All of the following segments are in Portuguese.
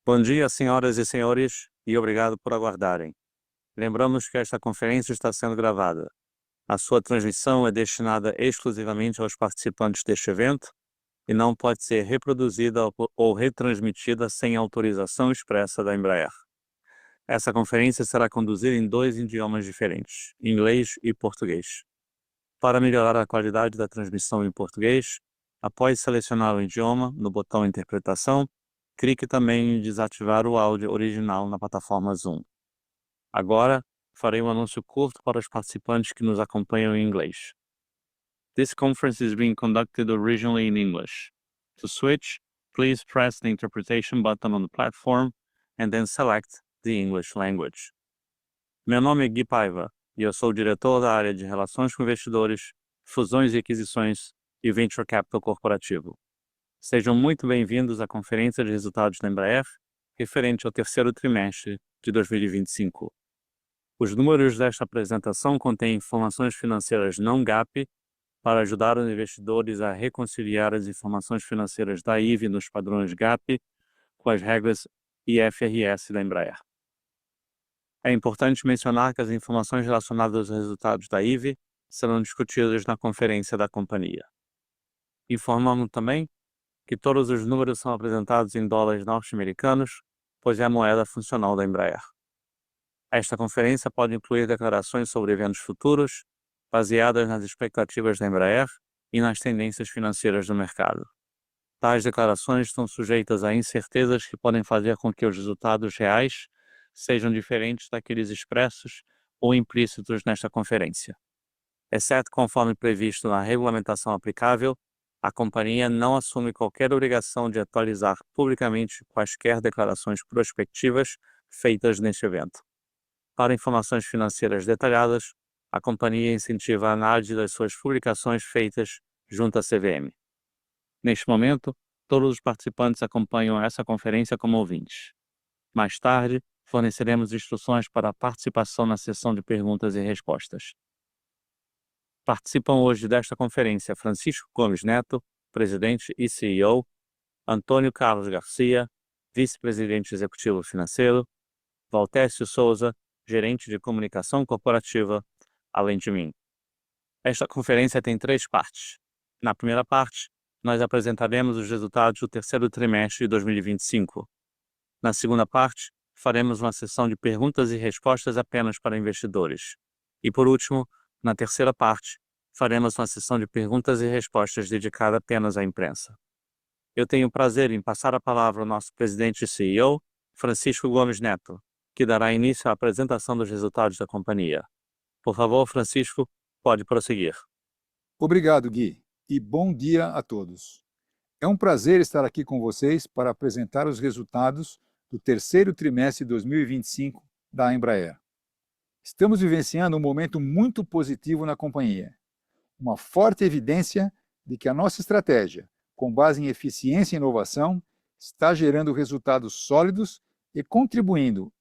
Bom dia, senhoras e senhores, e obrigado por aguardarem. Lembramos que esta conferência está sendo gravada. A sua transmissão é destinada exclusivamente aos participantes deste evento e não pode ser reproduzida ou retransmitida sem autorização expressa da Embraer. Essa conferência será conduzida em 2 idiomas diferentes, inglês e português. Para melhorar a qualidade da transmissão em português, após selecionar o idioma no botão Interpretação, clique também em desativar o áudio original na plataforma Zoom. Agora, farei um anúncio curto para os participantes que nos acompanham em inglês. This conference is being conducted originally in English. To switch, please press the interpretation button on the platform and then select the English language. Meu nome é Gui Paiva e eu sou o diretor da área de Relações com Investidores, Fusões e Aquisições e Venture Capital Corporativo. Sejam muito bem-vindos à Conferência de Resultados da Embraer, referente ao terceiro trimestre de 2025. Os números desta apresentação contêm informações financeiras não GAAP para ajudar os investidores a reconciliar as informações financeiras da IVE nos padrões GAAP com as regras IFRS da Embraer. É importante mencionar que as informações relacionadas aos resultados da IVE serão discutidas na conferência da companhia. Informamos também que todos os números são apresentados em dólares norte-americanos, pois é a moeda funcional da Embraer. Esta conferência pode incluir declarações sobre eventos futuros, baseadas nas expectativas da Embraer e nas tendências financeiras do mercado. Tais declarações estão sujeitas a incertezas que podem fazer com que os resultados reais sejam diferentes daqueles expressos ou implícitos nesta conferência. Exceto conforme previsto na regulamentação aplicável, a companhia não assume qualquer obrigação de atualizar publicamente quaisquer declarações prospectivas feitas neste evento. Para informações financeiras detalhadas, a companhia incentiva a análise das suas publicações feitas junto à CVM. Neste momento, todos os participantes acompanham essa conferência como ouvintes. Mais tarde, forneceremos instruções para a participação na sessão de perguntas e respostas. Participam hoje desta conferência Francisco Gomes Neto, presidente e CEO, Antônio Carlos Garcia, vice-presidente executivo financeiro, Valtécio Souza, gerente de comunicação corporativa, além de mim. Esta conferência tem 3 partes. Na primeira parte, nós apresentaremos os resultados do terceiro trimestre de 2025. Na segunda parte, faremos uma sessão de perguntas e respostas apenas para investidores. E por último, na terceira parte, faremos uma sessão de perguntas e respostas dedicada apenas à imprensa. Eu tenho o prazer em passar a palavra ao nosso presidente e CEO, Francisco Gomes Neto, que dará início à apresentação dos resultados da companhia. Por favor, Francisco, pode prosseguir. Obrigado, Gui, e bom dia a todos. É um prazer estar aqui com vocês para apresentar os resultados do terceiro trimestre de 2025 da Embraer. Estamos vivenciando um momento muito positivo na companhia, uma forte evidência de que a nossa estratégia, com base em eficiência e inovação, está gerando resultados sólidos e contribuindo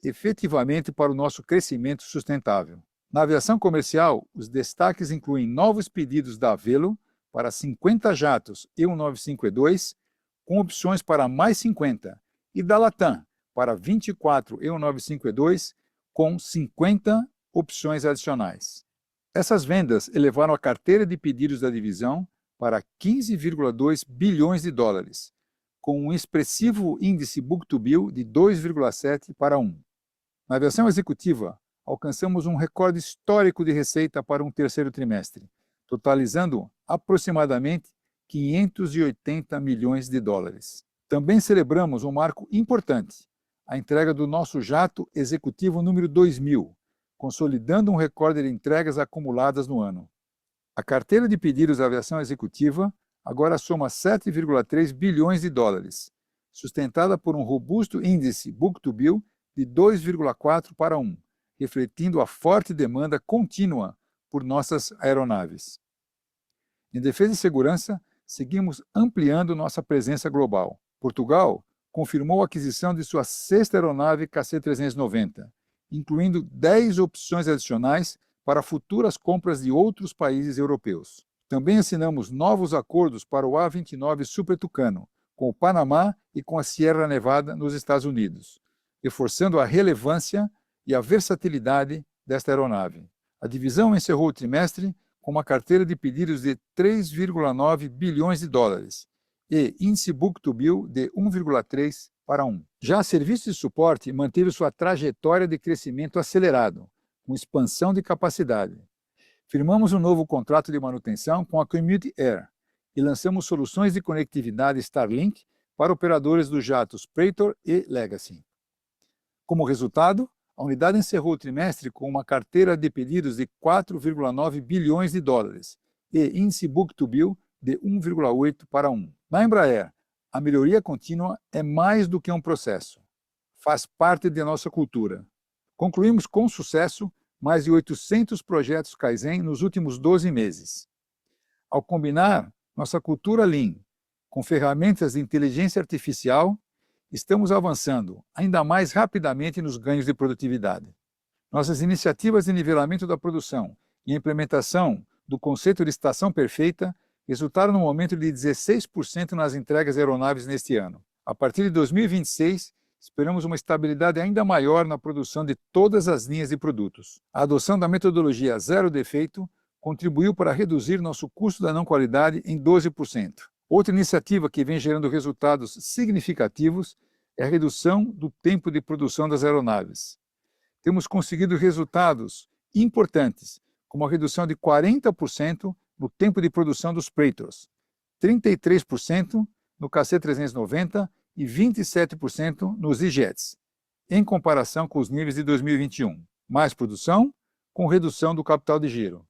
efetivamente para o nosso crescimento sustentável. Na aviação comercial, os destaques incluem novos pedidos da Avelo para 50 jatos EU952, com opções para mais 50, e da Latam para 24 EU952, com 50 opções adicionais. Essas vendas elevaram a carteira de pedidos da divisão para 15,2 bilhões de dólares, com um expressivo índice book-to-bill de 2,7 para 1. Na aviação executiva, alcançamos um recorde histórico de receita para um terceiro trimestre, totalizando aproximadamente 580 milhões de dólares. Também celebramos um marco importante, a entrega do nosso jato executivo número 2000, consolidando um recorde de entregas acumuladas no ano. A carteira de pedidos da aviação executiva agora soma 7,3 bilhões de dólares, sustentada por um robusto índice book-to-bill de 2,4 para 1, refletindo a forte demanda contínua por nossas aeronaves. Em defesa e segurança, seguimos ampliando nossa presença global. Portugal confirmou a aquisição de sua 6ª aeronave KC-390, incluindo 10 opções adicionais para futuras compras de outros países europeus. Também assinamos novos acordos para o A-29 Super Tucano, com o Panamá e com a Sierra Nevada nos Estados Unidos, reforçando a relevância e a versatilidade desta aeronave. A divisão encerrou o trimestre com uma carteira de pedidos de 3,9 bilhões de dólares e índice book-to-bill de 1,3 para 1. Já a serviço de suporte manteve sua trajetória de crescimento acelerado, com expansão de capacidade. Firmamos um novo contrato de manutenção com a Commute Air e lançamos soluções de conectividade Starlink para operadores dos jatos Praetor e Legacy. Como resultado, a unidade encerrou o trimestre com uma carteira de pedidos de 4,9 bilhões de dólares e índice book-to-bill de 1,8 para 1. Na Embraer, a melhoria contínua é mais do que um processo. Faz parte de nossa cultura. Concluímos com sucesso mais de 800 projetos Kaizen nos últimos 12 meses. Ao combinar nossa cultura Lean com ferramentas de inteligência artificial, estamos avançando ainda mais rapidamente nos ganhos de produtividade. Nossas iniciativas de nivelamento da produção e a implementação do conceito de estação perfeita resultaram num aumento de 16% nas entregas de aeronaves neste ano. A partir de 2026, esperamos uma estabilidade ainda maior na produção de todas as linhas de produtos. A adoção da metodologia zero defeito contribuiu para reduzir nosso custo da não qualidade em 12%. Outra iniciativa que vem gerando resultados significativos é a redução do tempo de produção das aeronaves. Temos conseguido resultados importantes, como a redução de 40% no tempo de produção dos Praetors, 33% no KC-390 e 27% nos E-Jets, em comparação com os níveis de 2021. Mais produção, com redução do capital de giro.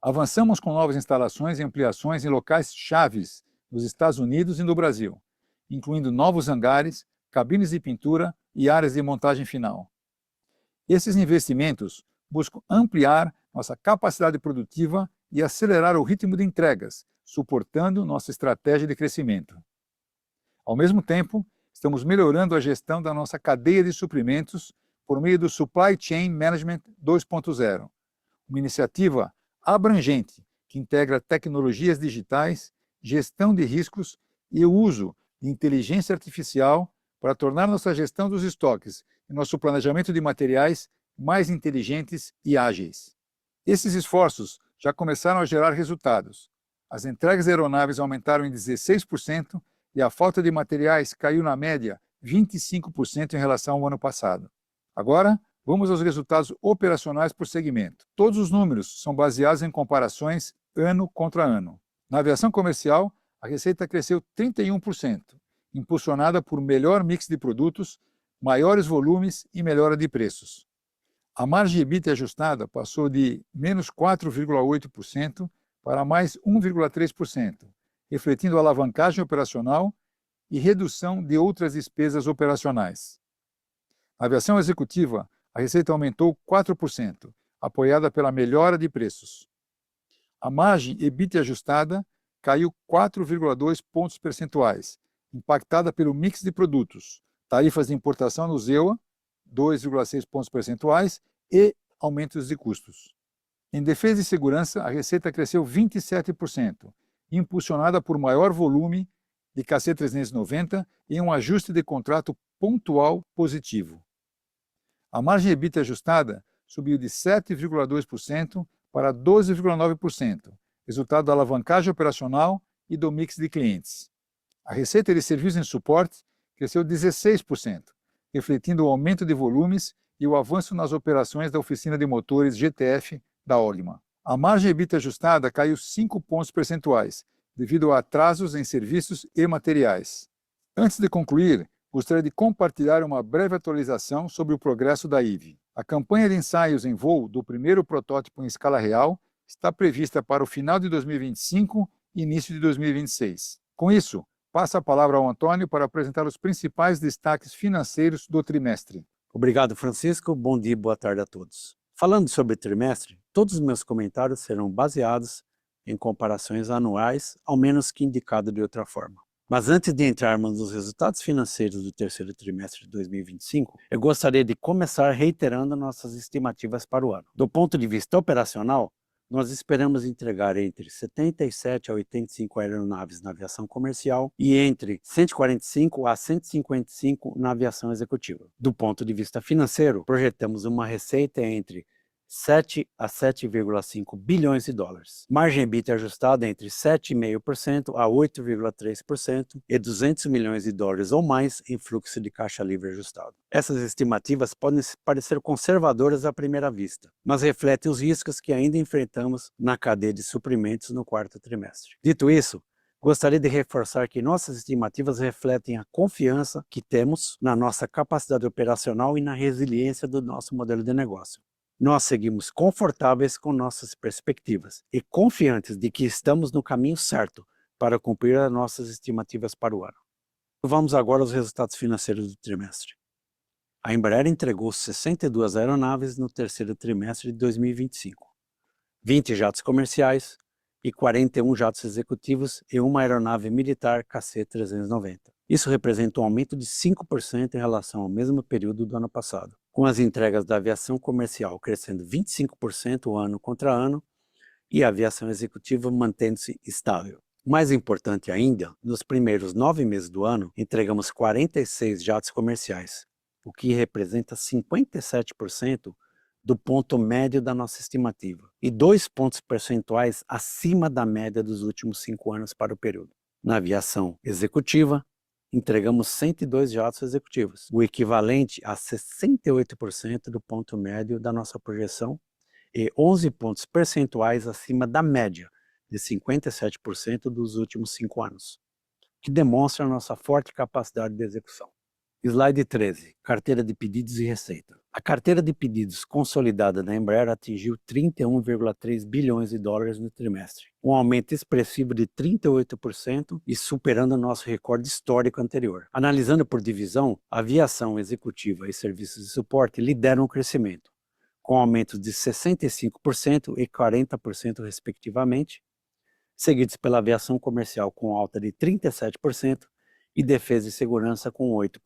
Avançamos com novas instalações e ampliações em locais chaves nos Estados Unidos e no Brasil, incluindo novos hangares, cabines de pintura e áreas de montagem final. Esses investimentos buscam ampliar nossa capacidade produtiva e acelerar o ritmo de entregas, suportando nossa estratégia de crescimento. Ao mesmo tempo, estamos melhorando a gestão da nossa cadeia de suprimentos por meio do Supply Chain Management 2.0, uma iniciativa abrangente que integra tecnologias digitais, gestão de riscos e o uso de inteligência artificial para tornar nossa gestão dos estoques e nosso planejamento de materiais mais inteligentes e ágeis. Esses esforços já começaram a gerar resultados. As entregas de aeronaves aumentaram em 16% e a falta de materiais caiu na média 25% em relação ao ano passado. Agora, vamos aos resultados operacionais por segmento. Todos os números são baseados em comparações ano contra ano. Na aviação comercial, a receita cresceu 31%, impulsionada por melhor mix de produtos, maiores volumes e melhora de preços. A margem EBITDA ajustada passou de menos 4,8% para mais 1,3%, refletindo a alavancagem operacional e redução de outras despesas operacionais. Na aviação executiva, a receita aumentou 4%, apoiada pela melhora de preços. A margem EBITDA ajustada caiu 4,2 pontos percentuais, impactada pelo mix de produtos, tarifas de importação no ZEUA, 2,6 pontos percentuais, e aumentos de custos. Em defesa e segurança, a receita cresceu 27%, impulsionada por maior volume de KC-390 e um ajuste de contrato pontual positivo. A margem EBITDA ajustada subiu de 7,2% para 12,9%, resultado da alavancagem operacional e do mix de clientes. A receita de serviços em suporte cresceu 16%, refletindo o aumento de volumes e o avanço nas operações da oficina de motores GTF da Olima. A margem EBITDA ajustada caiu 5 pontos percentuais, devido a atrasos em serviços e materiais. Antes de concluir, gostaria de compartilhar uma breve atualização sobre o progresso da IVE. A campanha de ensaios em voo do primeiro protótipo em escala real está prevista para o final de 2025 e início de 2026. Com isso, passo a palavra ao Antônio para apresentar os principais destaques financeiros do trimestre. Obrigado, Francisco. Bom dia e boa tarde a todos. Falando sobre o trimestre, todos os meus comentários serão baseados em comparações anuais, ao menos que indicado de outra forma. Mas antes de entrarmos nos resultados financeiros do terceiro trimestre de 2025, eu gostaria de começar reiterando nossas estimativas para o ano. Do ponto de vista operacional, nós esperamos entregar entre 77 a 85 aeronaves na aviação comercial e entre 145 a 155 na aviação executiva. Do ponto de vista financeiro, projetamos uma receita entre 7 a 7,5 bilhões de dólares. Margem EBITDA ajustada entre 7,5% a 8,3% e 200 milhões de dólares ou mais em fluxo de caixa livre ajustado. Essas estimativas podem parecer conservadoras à primeira vista, mas refletem os riscos que ainda enfrentamos na cadeia de suprimentos no quarto trimestre. Dito isso, gostaria de reforçar que nossas estimativas refletem a confiança que temos na nossa capacidade operacional e na resiliência do nosso modelo de negócio. Nós seguimos confortáveis com nossas perspectivas e confiantes de que estamos no caminho certo para cumprir as nossas estimativas para o ano. Vamos agora aos resultados financeiros do trimestre. A Embraer entregou 62 aeronaves no terceiro trimestre de 2025, 20 jatos comerciais e 41 jatos executivos e uma aeronave militar KC-390. Isso representa um aumento de 5% em relação ao mesmo período do ano passado, com as entregas da aviação comercial crescendo 25% ano contra ano e a aviação executiva mantendo-se estável. Mais importante ainda, nos primeiros 9 meses do ano, entregamos 46 jatos comerciais, o que representa 57% do ponto médio da nossa estimativa, e 2 pontos percentuais acima da média dos últimos 5 anos para o período. Na aviação executiva, entregamos 102 jatos executivos, o equivalente a 68% do ponto médio da nossa projeção e 11 pontos percentuais acima da média de 57% dos últimos 5 anos, que demonstra a nossa forte capacidade de execução. Slide 13, carteira de pedidos e receita. A carteira de pedidos consolidada da Embraer atingiu 31,3 bilhões de dólares no trimestre, um aumento expressivo de 38% e superando nosso recorde histórico anterior. Analisando por divisão, aviação executiva e serviços de suporte lideram o crescimento, com aumentos de 65% e 40% respectivamente, seguidos pela aviação comercial com alta de 37% e defesa e segurança com 8%.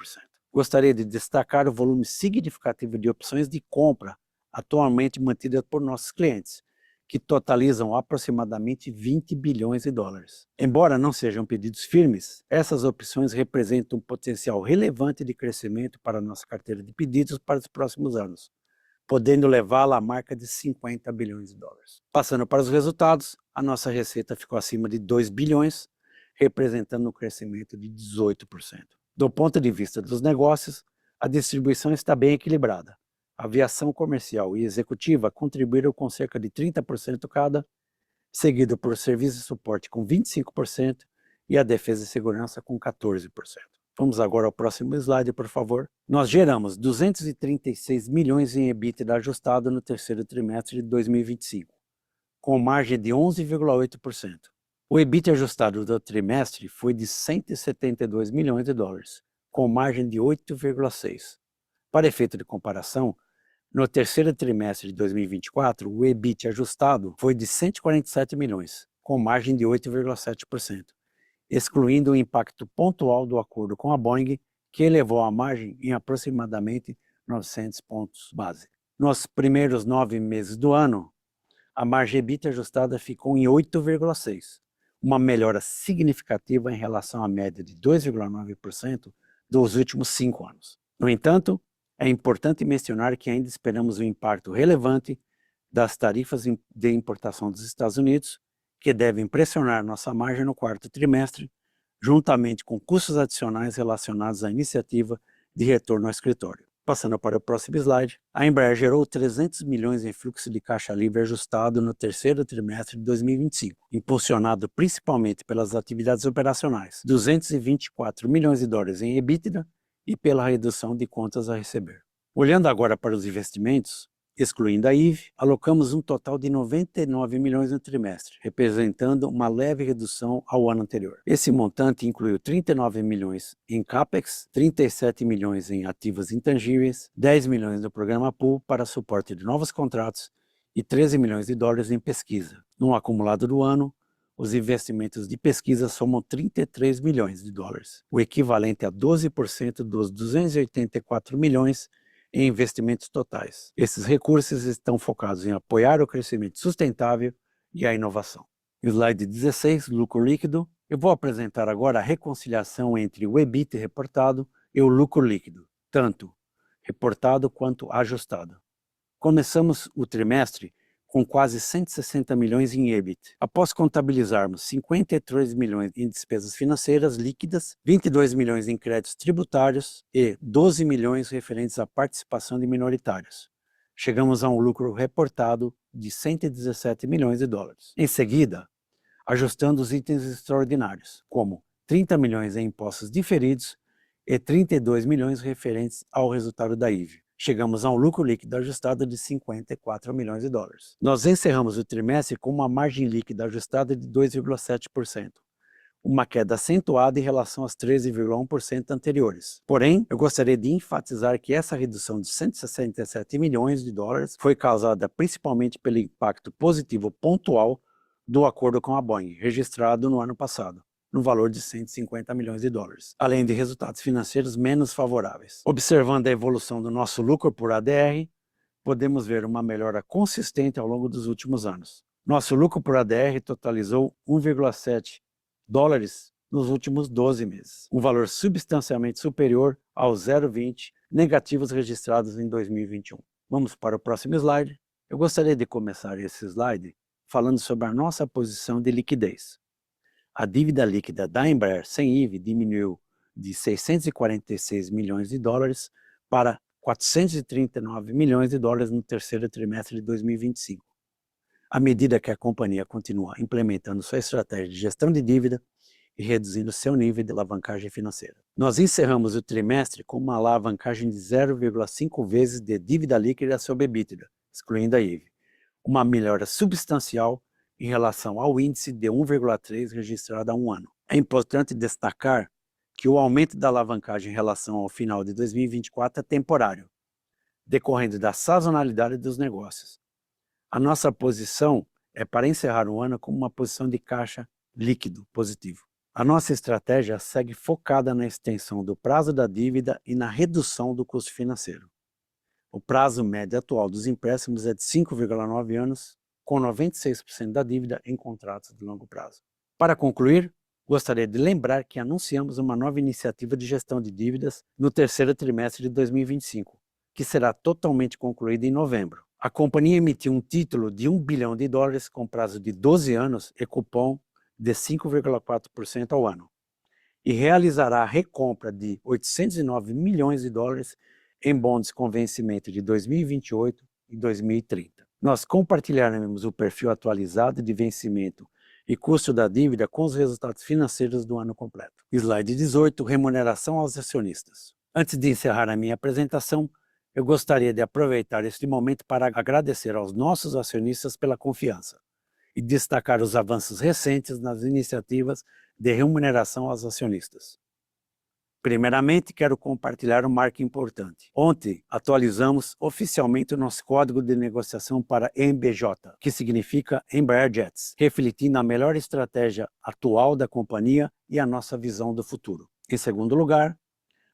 Gostaria de destacar o volume significativo de opções de compra atualmente mantidas por nossos clientes, que totalizam aproximadamente 20 bilhões de dólares. Embora não sejam pedidos firmes, essas opções representam um potencial relevante de crescimento para a nossa carteira de pedidos para os próximos anos, podendo levá-la à marca de 50 bilhões de dólares. Passando para os resultados, a nossa receita ficou acima de 2 bilhões, representando um crescimento de 18%. Do ponto de vista dos negócios, a distribuição está bem equilibrada. A aviação comercial e executiva contribuíram com cerca de 30% cada, seguido por serviço e suporte com 25% e a defesa e segurança com 14%. Vamos agora ao próximo slide, por favor. Nós geramos 236 milhões em EBITDA ajustado no terceiro trimestre de 2025, com margem de 11,8%. O EBITDA ajustado do trimestre foi de 172 milhões de dólares, com margem de 8,6%. Para efeito de comparação, no terceiro trimestre de 2024, o EBIT ajustado foi de 147 milhões, com margem de 8,7%, excluindo o impacto pontual do acordo com a Boeing, que elevou a margem em aproximadamente 900 pontos base. Nos primeiros 9 meses do ano, a margem EBIT ajustada ficou em 8,6%, uma melhora significativa em relação à média de 2,9% dos últimos 5 anos. No entanto, é importante mencionar que ainda esperamos um impacto relevante das tarifas de importação dos Estados Unidos, que devem pressionar nossa margem no quarto trimestre, juntamente com custos adicionais relacionados à iniciativa de retorno ao escritório. Passando para o próximo slide, a Embraer gerou 300 milhões em fluxo de caixa livre ajustado no terceiro trimestre de 2025, impulsionado principalmente pelas atividades operacionais, 224 milhões de dólares em EBITDA e pela redução de contas a receber. Olhando agora para os investimentos, excluindo a IVE, alocamos um total de 99 milhões no trimestre, representando uma leve redução ao ano anterior. Esse montante incluiu 39 milhões em CAPEX, 37 milhões em ativos intangíveis, 10 milhões no programa Pool para suporte de novos contratos e 13 milhões de dólares em pesquisa. No acumulado do ano, os investimentos de pesquisa somam 33 milhões de dólares, o equivalente a 12% dos 284 milhões e investimentos totais. Esses recursos estão focados em apoiar o crescimento sustentável e a inovação. Slide 16, lucro líquido. Eu vou apresentar agora a reconciliação entre o EBIT reportado e o lucro líquido, tanto reportado quanto ajustado. Começamos o trimestre com quase 160 milhões em EBIT. Após contabilizarmos 53 milhões em despesas financeiras líquidas, 22 milhões em créditos tributários e 12 milhões referentes à participação de minoritários, chegamos a um lucro reportado de 117 milhões de dólares. Em seguida, ajustando os itens extraordinários, como 30 milhões em impostos diferidos e 32 milhões referentes ao resultado da IVE. Chegamos a um lucro líquido ajustado de 54 milhões de dólares. Nós encerramos o trimestre com uma margem líquida ajustada de 2,7%, uma queda acentuada em relação aos 13,1% anteriores. Porém, eu gostaria de enfatizar que essa redução de 167 milhões de dólares foi causada principalmente pelo impacto positivo pontual do acordo com a Boeing, registrado no ano passado, no valor de 150 milhões de dólares, além de resultados financeiros menos favoráveis. Observando a evolução do nosso lucro por ADR, podemos ver uma melhora consistente ao longo dos últimos anos. Nosso lucro por ADR totalizou 1,7 dólares nos últimos 12 meses, um valor substancialmente superior aos 0,20 negativos registrados em 2021. Vamos para o próximo slide. Eu gostaria de começar esse slide falando sobre a nossa posição de liquidez. A dívida líquida da Embraer sem IVE diminuiu de 646 milhões de dólares para 439 milhões de dólares no terceiro trimestre de 2025, à medida que a companhia continua implementando sua estratégia de gestão de dívida e reduzindo seu nível de alavancagem financeira. Nós encerramos o trimestre com uma alavancagem de 0,5 vezes de dívida líquida sobre EBITDA, excluindo a IVE, uma melhora substancial em relação ao índice de 1,3 registrado há um ano. É importante destacar que o aumento da alavancagem em relação ao final de 2024 é temporário, decorrendo da sazonalidade dos negócios. A nossa posição é para encerrar o ano com uma posição de caixa líquido positivo. A nossa estratégia segue focada na extensão do prazo da dívida e na redução do custo financeiro. O prazo médio atual dos empréstimos é de 5,9 anos, com 96% da dívida em contratos de longo prazo. Para concluir, gostaria de lembrar que anunciamos uma nova iniciativa de gestão de dívidas no terceiro trimestre de 2025, que será totalmente concluída em novembro. A companhia emitiu um título de 1 bilhão de dólares com prazo de 12 anos e cupom de 5,4% ao ano, e realizará a recompra de 809 milhões de dólares em bonds com vencimento de 2028 e 2030. Nós compartilharemos o perfil atualizado de vencimento e custo da dívida com os resultados financeiros do ano completo. Slide 18, remuneração aos acionistas. Antes de encerrar a minha apresentação, eu gostaria de aproveitar este momento para agradecer aos nossos acionistas pela confiança e destacar os avanços recentes nas iniciativas de remuneração aos acionistas. Primeiramente, quero compartilhar um marco importante. Ontem, atualizamos oficialmente o nosso código de negociação para EMBJ, que significa Embraer Jets, refletindo a melhor estratégia atual da companhia e a nossa visão do futuro. Em segundo lugar,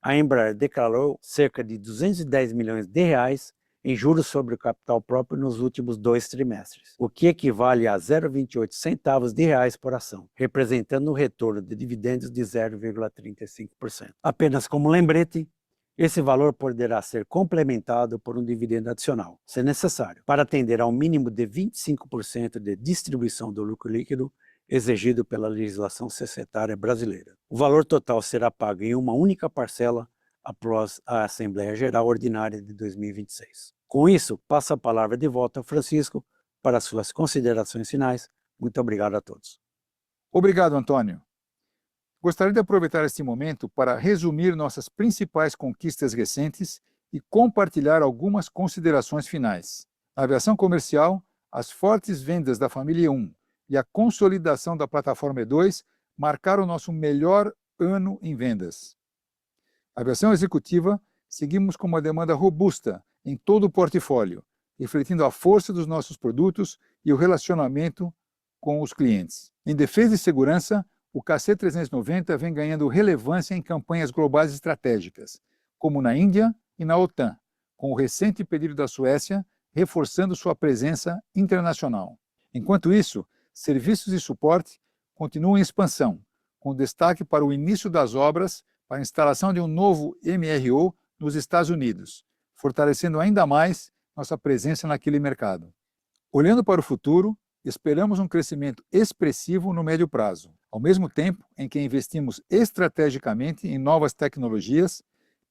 a Embraer declarou cerca de 210 milhões de reais em juros sobre o capital próprio nos últimos 2 trimestres, o que equivale a 0,28 centavos de reais por ação, representando um retorno de dividendos de 0,35%. Apenas como lembrete, esse valor poderá ser complementado por um dividendo adicional, se necessário, para atender ao mínimo de 25% de distribuição do lucro líquido exigido pela legislação societária brasileira. O valor total será pago em uma única parcela após a Assembleia Geral Ordinária de 2026. Com isso, passo a palavra de volta ao Francisco para suas considerações finais. Muito obrigado a todos. Obrigado, Antônio. Gostaria de aproveitar este momento para resumir nossas principais conquistas recentes e compartilhar algumas considerações finais. Na aviação comercial, as fortes vendas da família E1 e a consolidação da plataforma E2 marcaram nosso melhor ano em vendas. A aviação executiva, seguimos com uma demanda robusta em todo o portfólio, refletindo a força dos nossos produtos e o relacionamento com os clientes. Em defesa e segurança, o KC-390 vem ganhando relevância em campanhas globais estratégicas, como na Índia e na OTAN, com o recente pedido da Suécia, reforçando sua presença internacional. Enquanto isso, serviços de suporte continuam em expansão, com destaque para o início das obras para a instalação de um novo MRO nos Estados Unidos, fortalecendo ainda mais nossa presença naquele mercado. Olhando para o futuro, esperamos um crescimento expressivo no médio prazo, ao mesmo tempo em que investimos estrategicamente em novas tecnologias,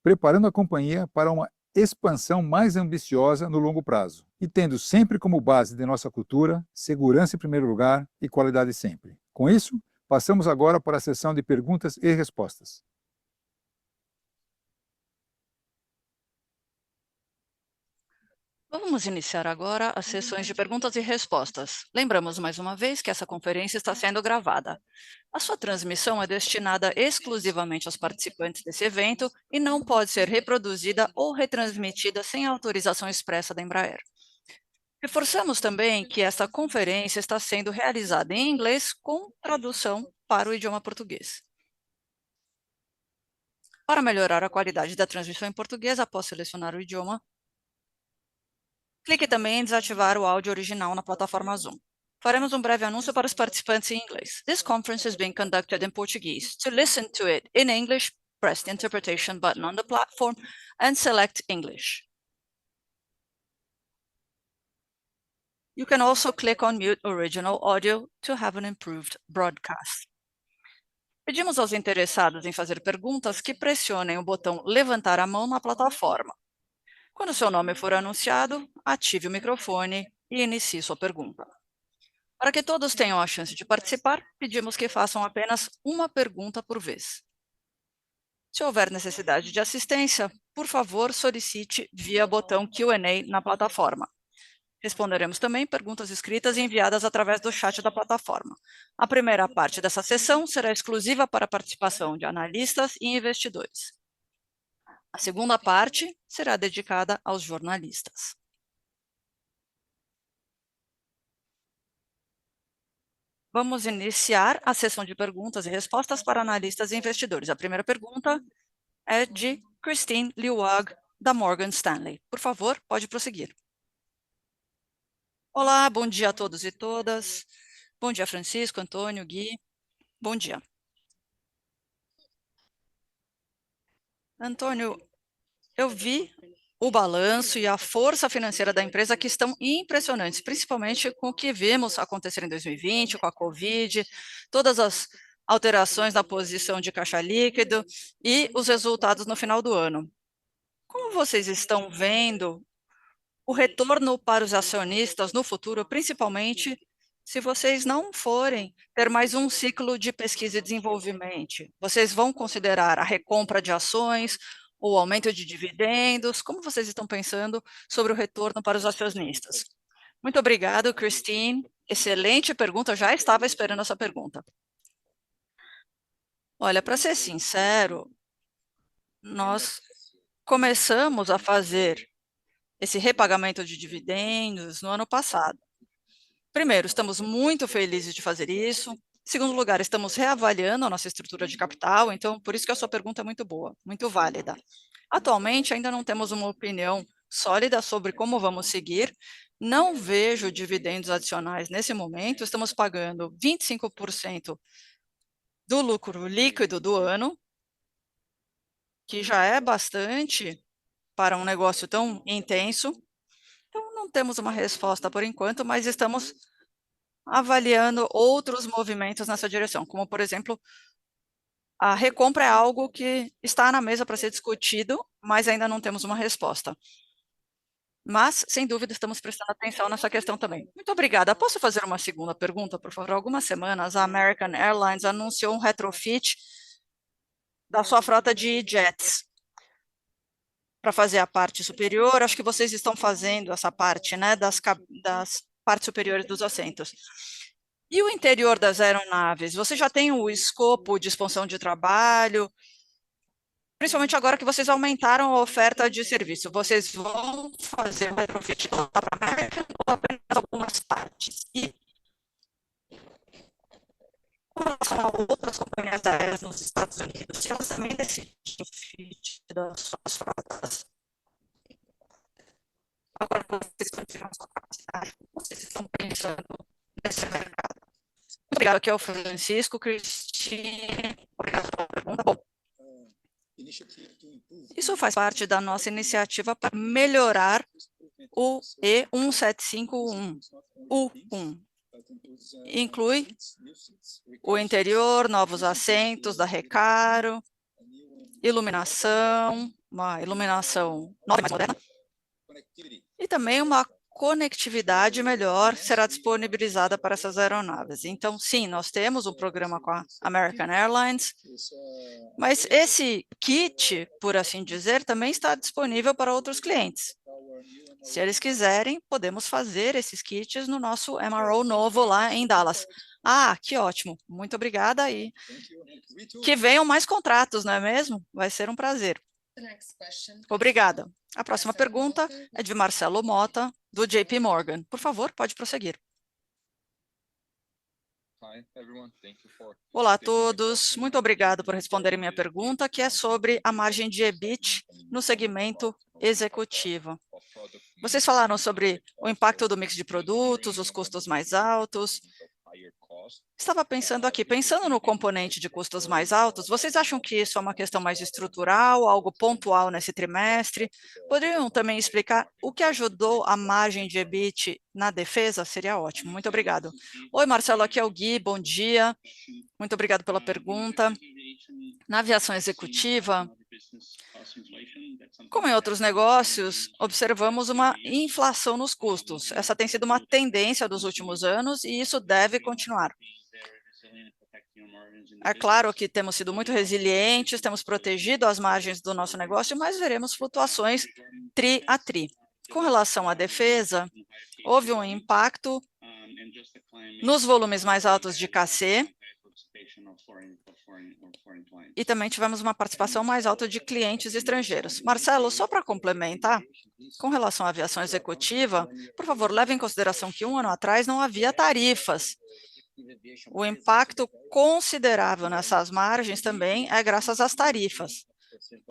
preparando a companhia para uma expansão mais ambiciosa no longo prazo e tendo sempre como base de nossa cultura segurança em primeiro lugar e qualidade sempre. Com isso, passamos agora para a sessão de perguntas e respostas. Vamos iniciar agora as sessões de perguntas e respostas. Lembramos mais uma vez que essa conferência está sendo gravada. A sua transmissão é destinada exclusivamente aos participantes desse evento e não pode ser reproduzida ou retransmitida sem autorização expressa da Embraer. Reforçamos também que esta conferência está sendo realizada em inglês com tradução para o idioma português. Para melhorar a qualidade da transmissão em português, após selecionar o idioma, clique também em desativar o áudio original na plataforma Zoom. Faremos um breve anúncio para os participantes em inglês. This conference is being conducted in Portuguese. To listen to it in English, press the interpretation button on the platform and select English. You can also click on Mute Original Audio to have an improved broadcast. Pedimos aos interessados em fazer perguntas que pressionem o botão Levantar a mão na plataforma. Quando seu nome for anunciado, ative o microfone e inicie sua pergunta. Para que todos tenham a chance de participar, pedimos que façam apenas uma pergunta por vez. Se houver necessidade de assistência, por favor, solicite via botão Q&A na plataforma. Responderemos também perguntas escritas e enviadas através do chat da plataforma. A primeira parte dessa sessão será exclusiva para a participação de analistas e investidores. A segunda parte será dedicada aos jornalistas. Vamos iniciar a sessão de perguntas e respostas para analistas e investidores. A primeira pergunta é de Christine Liwag, da Morgan Stanley. Por favor, pode prosseguir. Olá, bom dia a todos e todas. Bom dia, Francisco, Antônio, Gui. Bom dia. Antônio, eu vi o balanço e a força financeira da empresa que estão impressionantes, principalmente com o que vimos acontecer em 2020, com a Covid, todas as alterações na posição de caixa líquido e os resultados no final do ano. Como vocês estão vendo o retorno para os acionistas no futuro, principalmente se vocês não forem ter mais um ciclo de pesquisa e desenvolvimento? Vocês vão considerar a recompra de ações, o aumento de dividendos? Como vocês estão pensando sobre o retorno para os acionistas? Muito obrigado, Christine. Excelente pergunta, eu já estava esperando essa pergunta. Olha, para ser sincero, nós começamos a fazer esse repagamento de dividendos no ano passado. Primeiro, estamos muito felizes de fazer isso. Em segundo lugar, estamos reavaliando a nossa estrutura de capital, então por isso que a sua pergunta é muito boa, muito válida. Atualmente, ainda não temos uma opinião sólida sobre como vamos seguir. Não vejo dividendos adicionais nesse momento. Estamos pagando 25% do lucro líquido do ano, que já é bastante para um negócio tão intenso. Então, não temos uma resposta por enquanto, mas estamos avaliando outros movimentos nessa direção, como, por exemplo, a recompra é algo que está na mesa para ser discutido, mas ainda não temos uma resposta. Mas, sem dúvida, estamos prestando atenção nessa questão também. Muito obrigada. Posso fazer uma segunda pergunta, por favor? Há algumas semanas, a American Airlines anunciou um retrofit da sua frota de jets para fazer a parte superior. Acho que vocês estão fazendo essa parte, né, das partes superiores dos assentos. E o interior das aeronaves? Você já tem o escopo de expansão de trabalho? Principalmente agora que vocês aumentaram a oferta de serviço. Vocês vão fazer o retrofit lá para a América ou apenas algumas partes? E com relação a outras companhias aéreas nos Estados Unidos, se elas também decidem o retrofit das suas frotas? Agora vocês continuam sua capacidade, vocês estão pensando nesse mercado. Muito obrigado aqui ao Francisco, Cristine, obrigado pela pergunta. Bom, isso faz parte da nossa iniciativa para melhorar o E1751, U1. Inclui o interior, novos assentos da Recaro, iluminação, uma iluminação nova e mais moderna, e também uma conectividade melhor será disponibilizada para essas aeronaves. Então, sim, nós temos um programa com a American Airlines, mas esse kit, por assim dizer, também está disponível para outros clientes. Se eles quiserem, podemos fazer esses kits no nosso MRO novo lá em Dallas. Ah, que ótimo. Muito obrigada e que venham mais contratos, não é mesmo? Vai ser um prazer. Obrigada. A próxima pergunta é de Marcelo Mota, do JP Morgan. Por favor, pode prosseguir. Olá a todos, muito obrigado por responderem minha pergunta, que é sobre a margem de EBIT no segmento executivo. Vocês falaram sobre o impacto do mix de produtos, os custos mais altos. Estava pensando aqui, pensando no componente de custos mais altos, vocês acham que isso é uma questão mais estrutural, algo pontual nesse trimestre? Poderiam também explicar o que ajudou a margem de EBIT na defesa? Seria ótimo. Muito obrigado. Oi, Marcelo, aqui é o Gui, bom dia. Muito obrigado pela pergunta. Na aviação executiva, como em outros negócios, observamos uma inflação nos custos. Essa tem sido uma tendência dos últimos anos e isso deve continuar. É claro que temos sido muito resilientes, temos protegido as margens do nosso negócio, mas veremos flutuações tri a tri. Com relação à defesa, houve um impacto nos volumes mais altos de KC e também tivemos uma participação mais alta de clientes estrangeiros. Marcelo, só para complementar, com relação à aviação executiva, por favor, leve em consideração que um ano atrás não havia tarifas. O impacto considerável nessas margens também é graças às tarifas,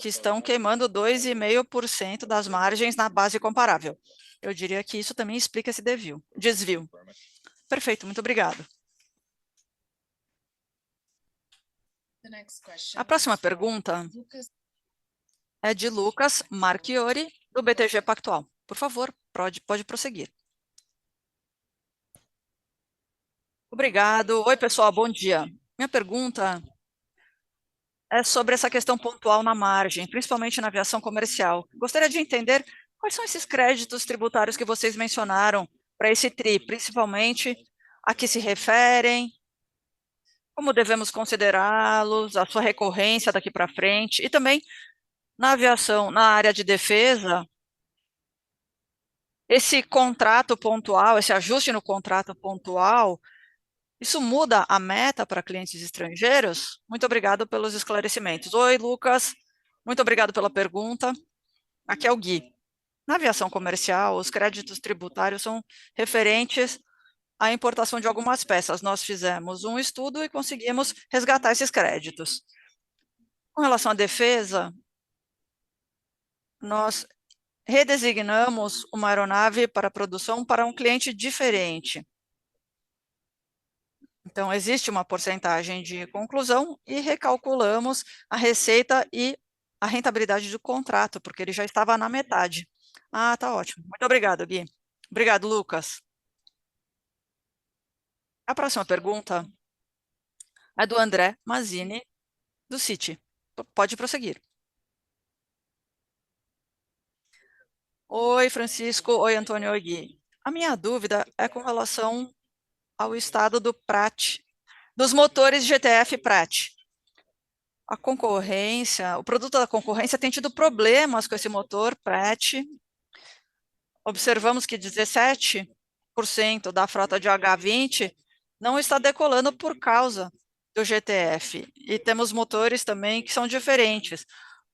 que estão queimando 2,5% das margens na base comparável. Eu diria que isso também explica esse desvio. Perfeito, muito obrigado. A próxima pergunta é de Lucas Marchiori, do BTG Pactual. Por favor, pode prosseguir. Obrigado. Oi, pessoal, bom dia. Minha pergunta é sobre essa questão pontual na margem, principalmente na aviação comercial. Gostaria de entender quais são esses créditos tributários que vocês mencionaram para esse TRI, principalmente a que se referem, como devemos considerá-los, a sua recorrência daqui para frente, e também na aviação, na área de defesa, esse contrato pontual, esse ajuste no contrato pontual, isso muda a meta para clientes estrangeiros? Muito obrigado pelos esclarecimentos. Oi, Lucas. Muito obrigado pela pergunta. Aqui é o Gui. Na aviação comercial, os créditos tributários são referentes à importação de algumas peças. Nós fizemos um estudo e conseguimos resgatar esses créditos. Com relação à defesa, nós redesignamos uma aeronave para produção para um cliente diferente. Então, existe uma porcentagem de conclusão e recalculamos a receita e a rentabilidade do contrato, porque ele já estava na metade. Ah, tá ótimo. Muito obrigado, Gui. Obrigado, Lucas. A próxima pergunta é do André Mazzini, do Citi. Pode prosseguir. Oi, Francisco. Oi, Antônio. Oi, Gui. A minha dúvida é com relação ao estado do Pratt, dos motores GTF Pratt. A concorrência, o produto da concorrência tem tido problemas com esse motor Pratt. Observamos que 17% da frota de H20 não está decolando por causa do GTF. E temos motores também que são diferentes.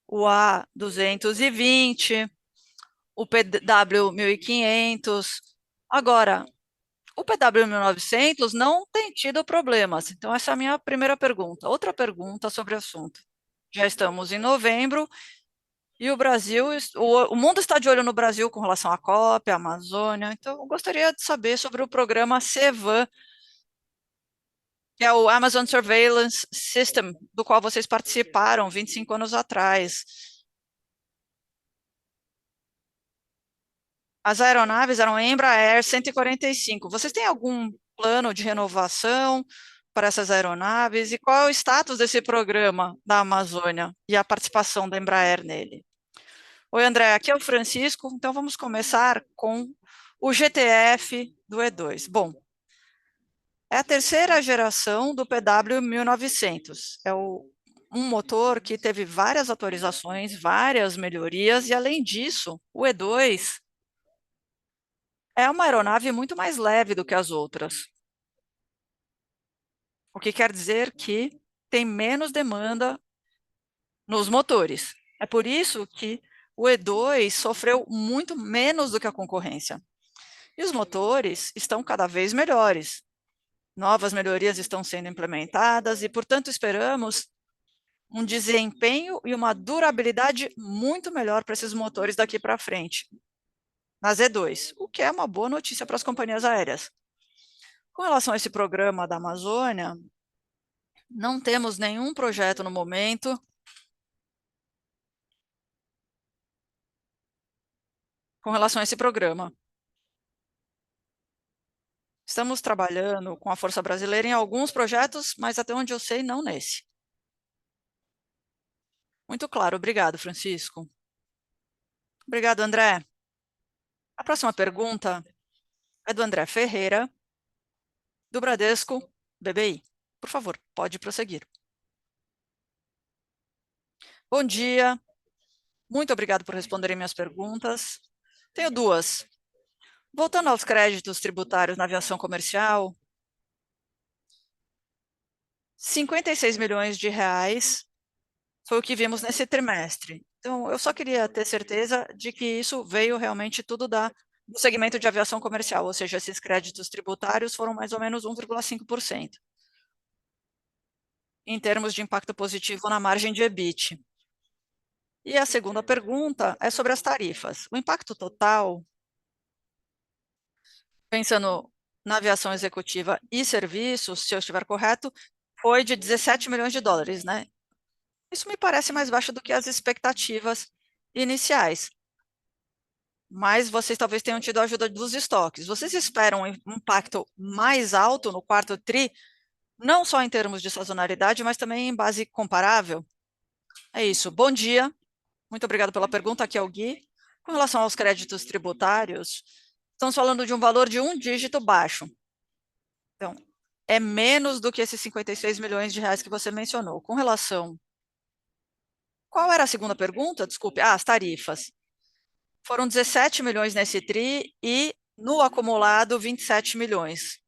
O A220, o PW1500. Agora, o PW1900 não tem tido problemas. Então, essa é a minha primeira pergunta. Outra pergunta sobre o assunto. Já estamos em novembro E o Brasil, o mundo está de olho no Brasil com relação à COP, à Amazônia. Então, eu gostaria de saber sobre o programa CEVAM, que é o Amazon Surveillance System, do qual vocês participaram 25 anos atrás. As aeronaves eram Embraer 145. Vocês têm algum plano de renovação para essas aeronaves? E qual é o status desse programa da Amazônia e a participação da Embraer nele? Oi, André, aqui é o Francisco. Então, vamos começar com o GTF do E2. Bom, é a terceira geração do PW1900. É um motor que teve várias atualizações, várias melhorias, e além disso, o E2 é uma aeronave muito mais leve do que as outras. O que quer dizer que tem menos demanda nos motores. É por isso que o E2 sofreu muito menos do que a concorrência. E os motores estão cada vez melhores. Novas melhorias estão sendo implementadas e, portanto, esperamos um desempenho e uma durabilidade muito melhor para esses motores daqui para frente, na Z2, o que é uma boa notícia para as companhias aéreas. Com relação a esse programa da Amazônia, não temos nenhum projeto no momento com relação a esse programa. Estamos trabalhando com a Força Brasileira em alguns projetos, mas até onde eu sei, não nesse. Muito claro, obrigado, Francisco. Obrigado, André. A próxima pergunta é do André Ferreira, do Bradesco BBI. Por favor, pode prosseguir. Bom dia, muito obrigado por responderem minhas perguntas. Tenho duas. Voltando aos créditos tributários na aviação comercial, 56 milhões de reais foi o que vimos nesse trimestre. Então, eu só queria ter certeza de que isso veio realmente tudo do segmento de aviação comercial, ou seja, esses créditos tributários foram mais ou menos 1,5%, em termos de impacto positivo na margem de EBIT. E a segunda pergunta é sobre as tarifas. O impacto total, pensando na aviação executiva e serviços, se eu estiver correto, foi de 17 milhões de dólares, né? Isso me parece mais baixo do que as expectativas iniciais. Mas vocês talvez tenham tido a ajuda dos estoques. Vocês esperam um impacto mais alto no quarto TRI, não só em termos de sazonalidade, mas também em base comparável? É isso. Bom dia. Muito obrigado pela pergunta. Aqui é o Gui. Com relação aos créditos tributários, estamos falando de um valor de um dígito baixo. Então, é menos do que esses 56 milhões de reais que você mencionou. Com relação... Qual era a segunda pergunta? Desculpe. Ah, as tarifas. Foram 17 milhões nesse TRI e, no acumulado, 27 milhões.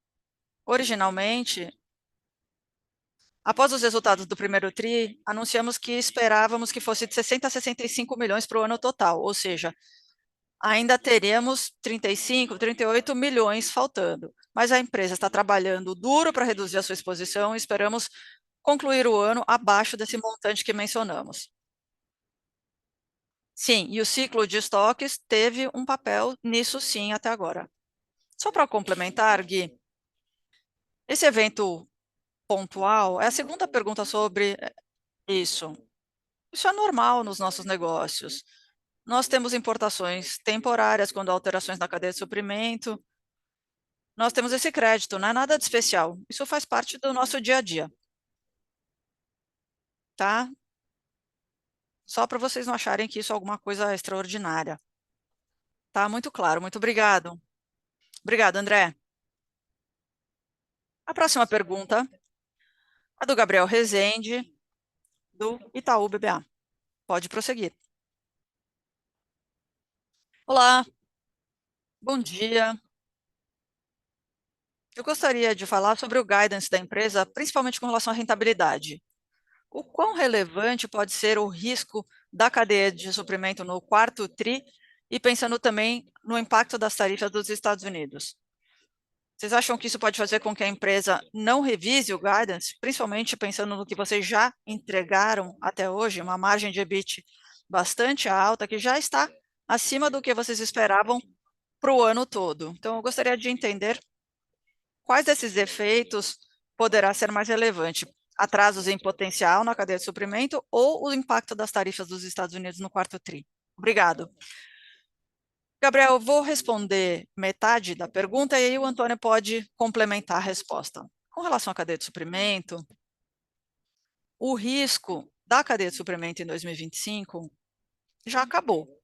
Originalmente, após os resultados do primeiro TRI, anunciamos que esperávamos que fosse de 60 a 65 milhões para o ano total, ou seja, ainda teremos 35, 38 milhões faltando. Mas a empresa está trabalhando duro para reduzir a sua exposição e esperamos concluir o ano abaixo desse montante que mencionamos. Sim, e o ciclo de estoques teve um papel nisso sim até agora. Só para complementar, Gui, esse evento pontual é a segunda pergunta sobre isso. Isso é normal nos nossos negócios. Nós temos importações temporárias quando há alterações na cadeia de suprimento. Nós temos esse crédito, não é nada de especial. Isso faz parte do nosso dia a dia. Tá? Só para vocês não acharem que isso é alguma coisa extraordinária. Tá muito claro, muito obrigado. Obrigado, André. A próxima pergunta é do Gabriel Rezende, do Itaú BBA. Pode prosseguir. Olá, bom dia. Eu gostaria de falar sobre o guidance da empresa, principalmente com relação à rentabilidade. O quão relevante pode ser o risco da cadeia de suprimento no quarto TRI e pensando também no impacto das tarifas dos Estados Unidos? Vocês acham que isso pode fazer com que a empresa não revise o guidance, principalmente pensando no que vocês já entregaram até hoje, uma margem de EBIT bastante alta, que já está acima do que vocês esperavam para o ano todo. Então, eu gostaria de entender quais desses efeitos poderá ser mais relevante: atrasos em potencial na cadeia de suprimento ou o impacto das tarifas dos Estados Unidos no quarto tri? Obrigado. Gabriel, eu vou responder metade da pergunta e aí o Antônio pode complementar a resposta. Com relação à cadeia de suprimento, o risco da cadeia de suprimento em 2025 já acabou.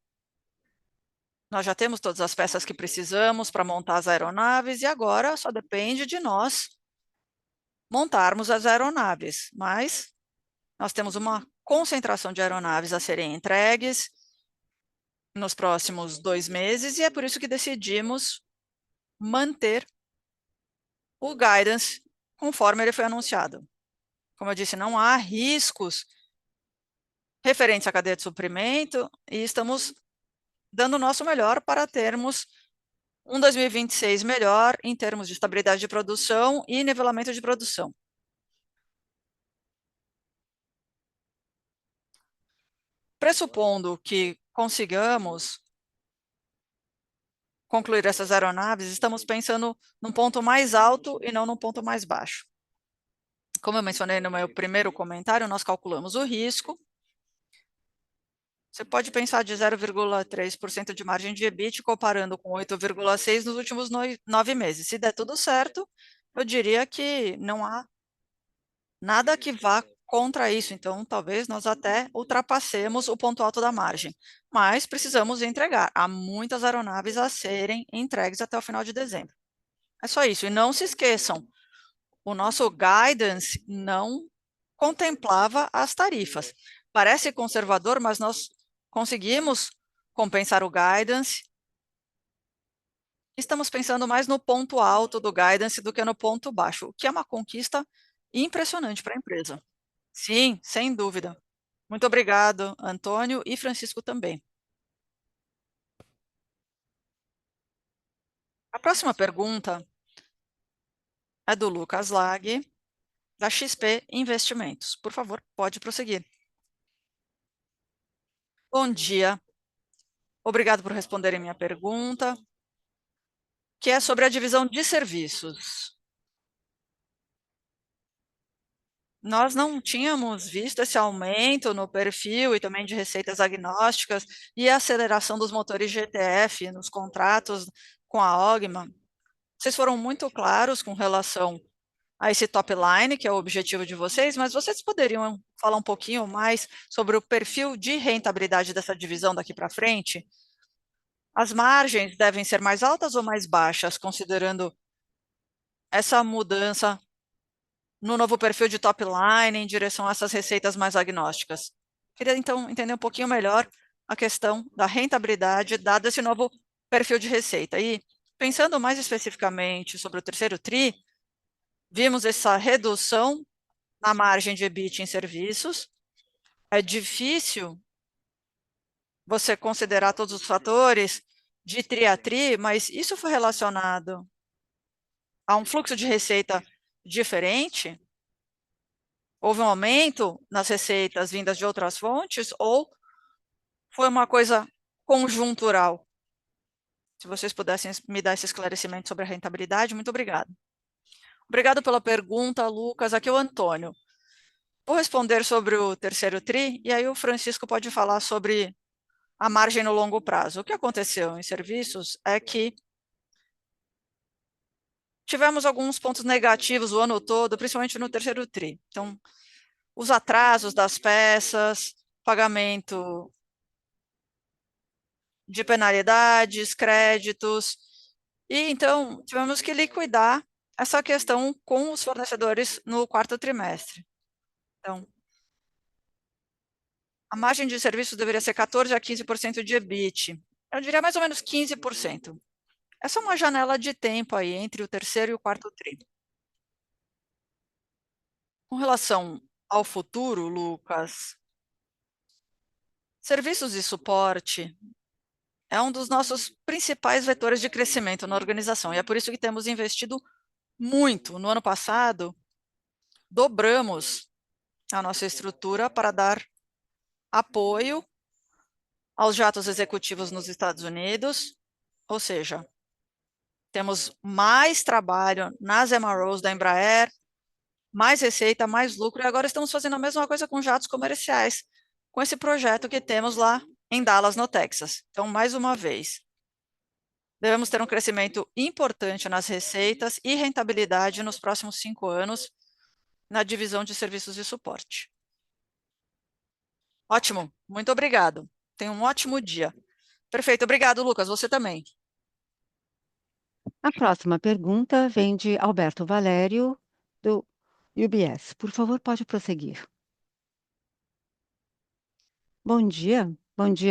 Nós já temos todas as peças que precisamos para montar as aeronaves e agora só depende de nós montarmos as aeronaves, mas nós temos uma concentração de aeronaves a serem entregues nos próximos 2 meses e é por isso que decidimos manter o guidance conforme ele foi anunciado. Como eu disse, não há riscos referentes à cadeia de suprimento e estamos dando o nosso melhor para termos um 2026 melhor em termos de estabilidade de produção e nivelamento de produção. Pressupondo que consigamos concluir essas aeronaves, estamos pensando num ponto mais alto e não num ponto mais baixo. Como eu mencionei no meu primeiro comentário, nós calculamos o risco. Você pode pensar de 0,3% de margem de EBIT comparando com 8,6% nos últimos 9 meses. Se der tudo certo, eu diria que não há nada que vá contra isso, então talvez nós até ultrapassemos o ponto alto da margem, mas precisamos entregar. Há muitas aeronaves a serem entregues até o final de dezembro. É só isso, e não se esqueçam, o nosso guidance não contemplava as tarifas. Parece conservador, mas nós conseguimos compensar o guidance. Estamos pensando mais no ponto alto do guidance do que no ponto baixo, o que é uma conquista impressionante para a empresa. Sim, sem dúvida. Muito obrigado, Antônio e Francisco também. A próxima pergunta é do Lucas Lag, da XP Investimentos. Por favor, pode prosseguir. Bom dia. Obrigado por responderem minha pergunta, que é sobre a divisão de serviços. Nós não tínhamos visto esse aumento no perfil e também de receitas agnósticas e a aceleração dos motores GTF nos contratos com a Ogma. Vocês foram muito claros com relação a esse top line, que é o objetivo de vocês, mas vocês poderiam falar um pouquinho mais sobre o perfil de rentabilidade dessa divisão daqui para frente? As margens devem ser mais altas ou mais baixas, considerando essa mudança no novo perfil de top line em direção a essas receitas mais agnósticas? Queria, então, entender um pouquinho melhor a questão da rentabilidade, dado esse novo perfil de receita. E, pensando mais especificamente sobre o terceiro TRI, vimos essa redução na margem de EBIT em serviços. É difícil você considerar todos os fatores de TRI a TRI, mas isso foi relacionado a um fluxo de receita diferente? Houve um aumento nas receitas vindas de outras fontes ou foi uma coisa conjuntural? Se vocês pudessem me dar esse esclarecimento sobre a rentabilidade, muito obrigado. Obrigado pela pergunta, Lucas. Aqui é o Antônio. Vou responder sobre o terceiro TRI e aí o Francisco pode falar sobre a margem no longo prazo. O que aconteceu em serviços é que tivemos alguns pontos negativos o ano todo, principalmente no terceiro TRI. Então, os atrasos das peças, pagamento de penalidades, créditos, e então tivemos que liquidar essa questão com os fornecedores no quarto trimestre. Então, a margem de serviços deveria ser 14% a 15% de EBIT. Eu diria mais ou menos 15%. Essa é uma janela de tempo aí entre o terceiro e o quarto tri. Com relação ao futuro, Lucas, serviços e suporte é um dos nossos principais vetores de crescimento na organização e é por isso que temos investido muito. No ano passado, dobramos a nossa estrutura para dar apoio aos jatos executivos nos Estados Unidos, ou seja, temos mais trabalho nas MROs da Embraer, mais receita, mais lucro, e agora estamos fazendo a mesma coisa com jatos comerciais, com esse projeto que temos lá em Dallas, no Texas. Então, mais uma vez, devemos ter um crescimento importante nas receitas e rentabilidade nos próximos 5 anos na divisão de serviços de suporte. Ótimo, muito obrigado. Tenha um ótimo dia. Perfeito, obrigado, Lucas, você também. A próxima pergunta vem de Alberto Valério, do UBS. Por favor, pode prosseguir. Bom dia,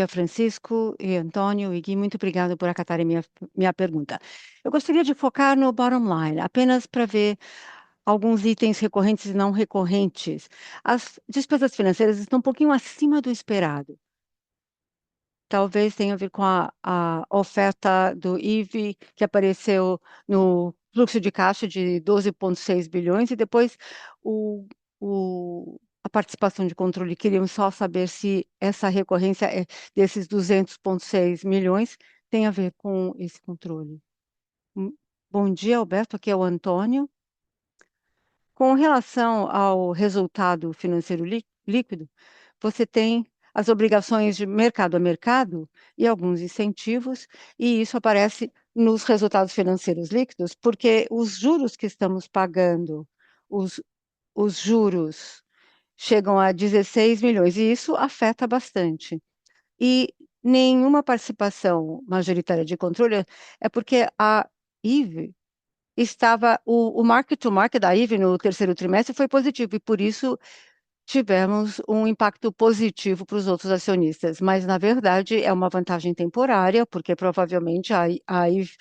Francisco e Antônio e Gui. Muito obrigado por acatarem minha pergunta. Eu gostaria de focar no bottom line, apenas para ver alguns itens recorrentes e não recorrentes. As despesas financeiras estão um pouquinho acima do esperado. Talvez tenha a ver com a oferta do IVE, que apareceu no fluxo de caixa de 12,6 bilhões, e depois a participação de controle. Queríamos só saber se essa recorrência desses 200,6 milhões tem a ver com esse controle. Bom dia, Alberto, aqui é o Antônio. Com relação ao resultado financeiro líquido, você tem as obrigações de mercado a mercado e alguns incentivos, e isso aparece nos resultados financeiros líquidos, porque os juros que estamos pagando, os juros chegam a 16 milhões, e isso afeta bastante. E nenhuma participação majoritária de controle é porque a IVE estava o mark to market da IVE no terceiro trimestre foi positivo, e por isso tivemos um impacto positivo para os outros acionistas, mas na verdade é uma vantagem temporária, porque provavelmente a IVE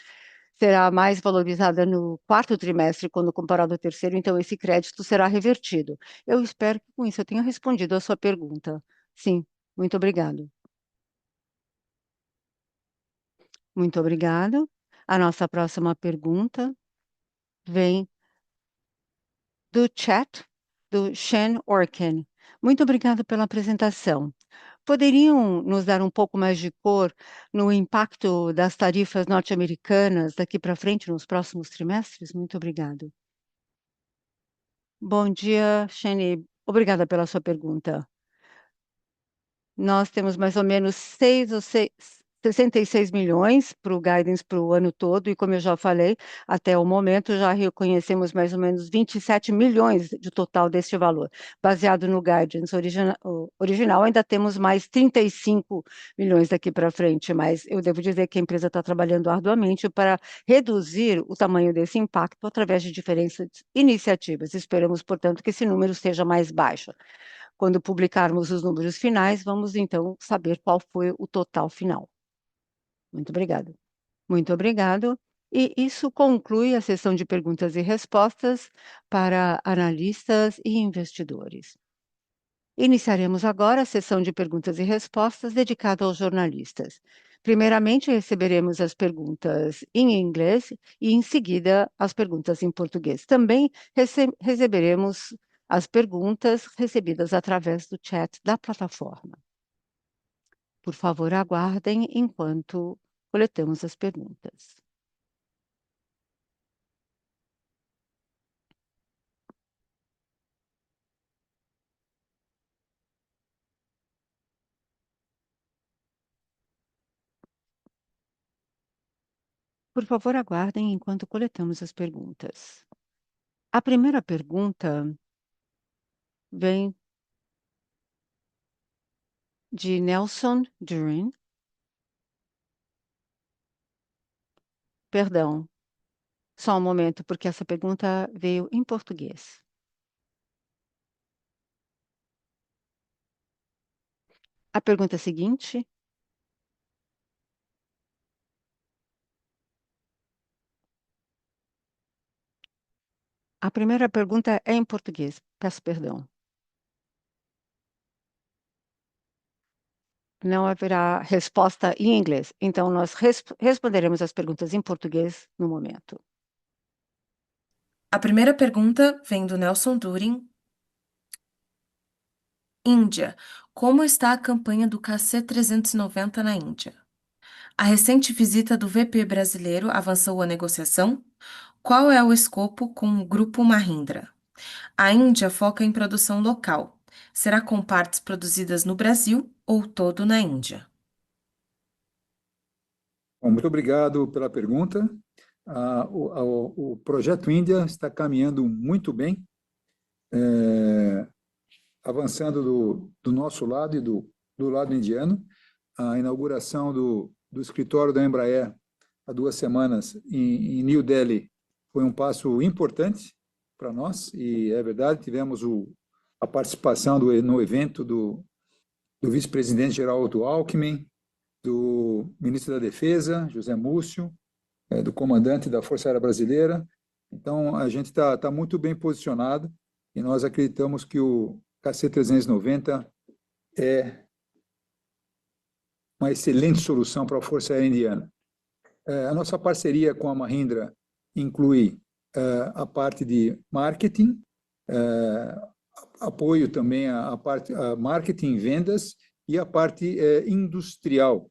será mais valorizada no quarto trimestre quando comparado ao terceiro, então esse crédito será revertido. Eu espero que com isso eu tenha respondido a sua pergunta. Sim, muito obrigado. Muito obrigado. A nossa próxima pergunta vem do chat do Shen Orkin. Muito obrigada pela apresentação. Poderiam nos dar um pouco mais de cor no impacto das tarifas norte-americanas daqui para frente nos próximos trimestres? Muito obrigado. Bom dia, Shane. Obrigada pela sua pergunta. Nós temos mais ou menos 66 milhões para o guidance para o ano todo, e como eu já falei, até o momento já reconhecemos mais ou menos 27 milhões de total deste valor. Baseado no guidance original, ainda temos mais 35 milhões daqui para frente, mas eu devo dizer que a empresa está trabalhando arduamente para reduzir o tamanho desse impacto através de diferentes iniciativas. Esperamos, portanto, que esse número seja mais baixo. Quando publicarmos os números finais, vamos então saber qual foi o total final. Muito obrigado. Muito obrigado. E isso conclui a sessão de perguntas e respostas para analistas e investidores. Iniciaremos agora a sessão de perguntas e respostas dedicada aos jornalistas. Primeiramente, receberemos as perguntas em inglês e, em seguida, as perguntas em português. Também receberemos as perguntas recebidas através do chat da plataforma. Por favor, aguardem enquanto coletamos as perguntas. Por favor, aguardem enquanto coletamos as perguntas. A primeira pergunta vem de Nelson Durin. Perdão, só um momento, porque essa pergunta veio em português. A pergunta seguinte A primeira pergunta é em português, peço perdão. Não haverá resposta em inglês, então nós responderemos as perguntas em português no momento. A primeira pergunta vem do Nelson Durin. Índia. Como está a campanha do KC-390 na Índia? A recente visita do VP brasileiro avançou a negociação? Qual é o escopo com o Grupo Mahindra? A Índia foca em produção local. Será com partes produzidas no Brasil ou todo na Índia? Bom, muito obrigado pela pergunta. O projeto Índia está caminhando muito bem, avançando do nosso lado e do lado indiano. A inauguração do escritório da Embraer há 2 semanas em New Delhi foi um passo importante para nós, e é verdade, tivemos a participação no evento do vice-presidente geral do Alckmin, do ministro da Defesa, José Múcio, do comandante da Força Aérea Brasileira. Então, a gente está muito bem posicionado e nós acreditamos que o KC-390 é uma excelente solução para a Força Aérea Indiana. A nossa parceria com a Mahindra inclui a parte de marketing, apoio também a parte marketing, vendas e a parte industrial,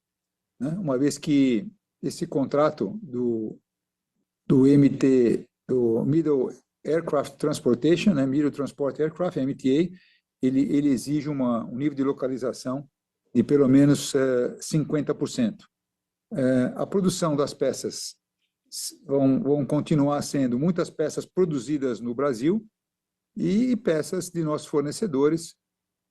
né? Uma vez que esse contrato do MT, do Middle Aircraft Transportation, né, Middle Transport Aircraft, MTA, ele exige um nível de localização de pelo menos 50%. A produção das peças vão continuar sendo muitas peças produzidas no Brasil e peças de nossos fornecedores.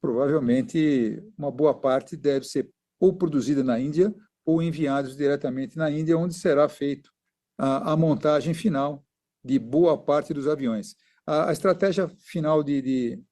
Provavelmente, uma boa parte deve ser ou produzida na Índia ou enviados diretamente na Índia, onde será feito a montagem final de boa parte dos aviões. A estratégia final de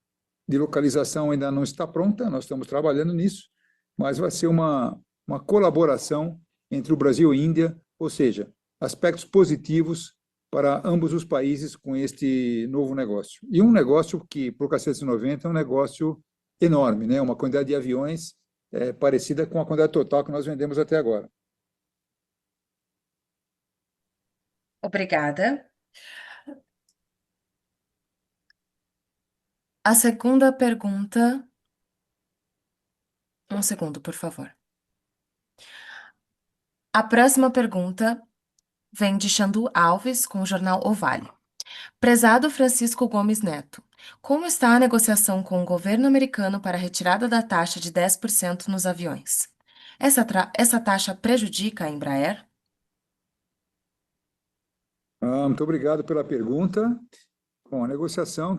localização ainda não está pronta, nós estamos trabalhando nisso, mas vai ser uma colaboração entre o Brasil e a Índia, ou seja, aspectos positivos para ambos os países com este novo negócio. E um negócio que, para o KC-390, é um negócio enorme, né? Uma quantidade de aviões parecida com a quantidade total que nós vendemos até agora. Obrigada. A segunda pergunta. Um segundo, por favor. A próxima pergunta vem de Xandu Alves, com o jornal O Vale. Prezado Francisco Gomes Neto, como está a negociação com o governo americano para a retirada da taxa de 10% nos aviões? Essa taxa prejudica a Embraer? Muito obrigado pela pergunta. Bom, a negociação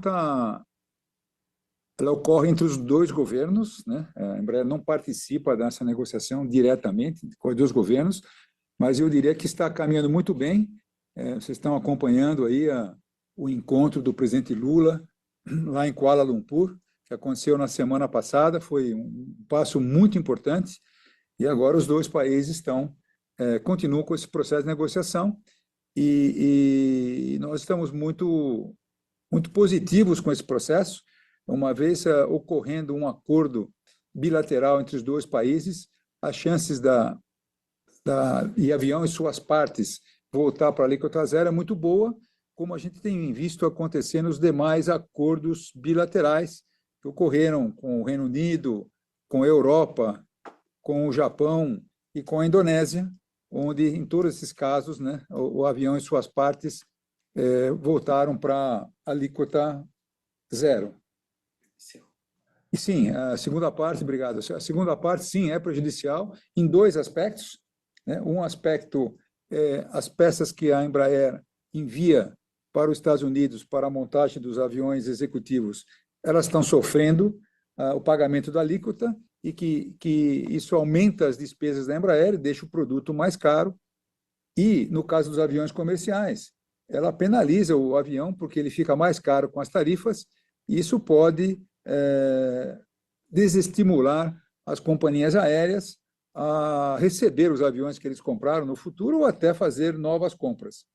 ela ocorre entre os 2 governos, né? A Embraer não participa dessa negociação diretamente com os 2 governos, mas eu diria que está caminhando muito bem. Vocês estão acompanhando aí o encontro do presidente Lula lá em Kuala Lumpur, que aconteceu na semana passada, foi um passo muito importante, e agora os 2 países continuam com esse processo de negociação, e nós estamos muito positivos com esse processo. Uma vez ocorrendo um acordo bilateral entre os 2 países, as chances de avião e suas partes voltar para a alíquota zero é muito boa, como a gente tem visto acontecer nos demais acordos bilaterais que ocorreram com o Reino Unido, com a Europa, com o Japão e com a Indonésia, onde, em todos esses casos, né, o avião e suas partes voltaram para a alíquota zero. E sim, a segunda parte, obrigado. A segunda parte, sim, é prejudicial em 2 aspectos, né? Um aspecto é as peças que a Embraer envia para os Estados Unidos para a montagem dos aviões executivos, elas estão sofrendo o pagamento da alíquota, e que isso aumenta as despesas da Embraer e deixa o produto mais caro. E, no caso dos aviões comerciais, ela penaliza o avião porque ele fica mais caro com as tarifas, e isso pode desestimular as companhias aéreas a receber os aviões que eles compraram no futuro ou até fazer novas compras.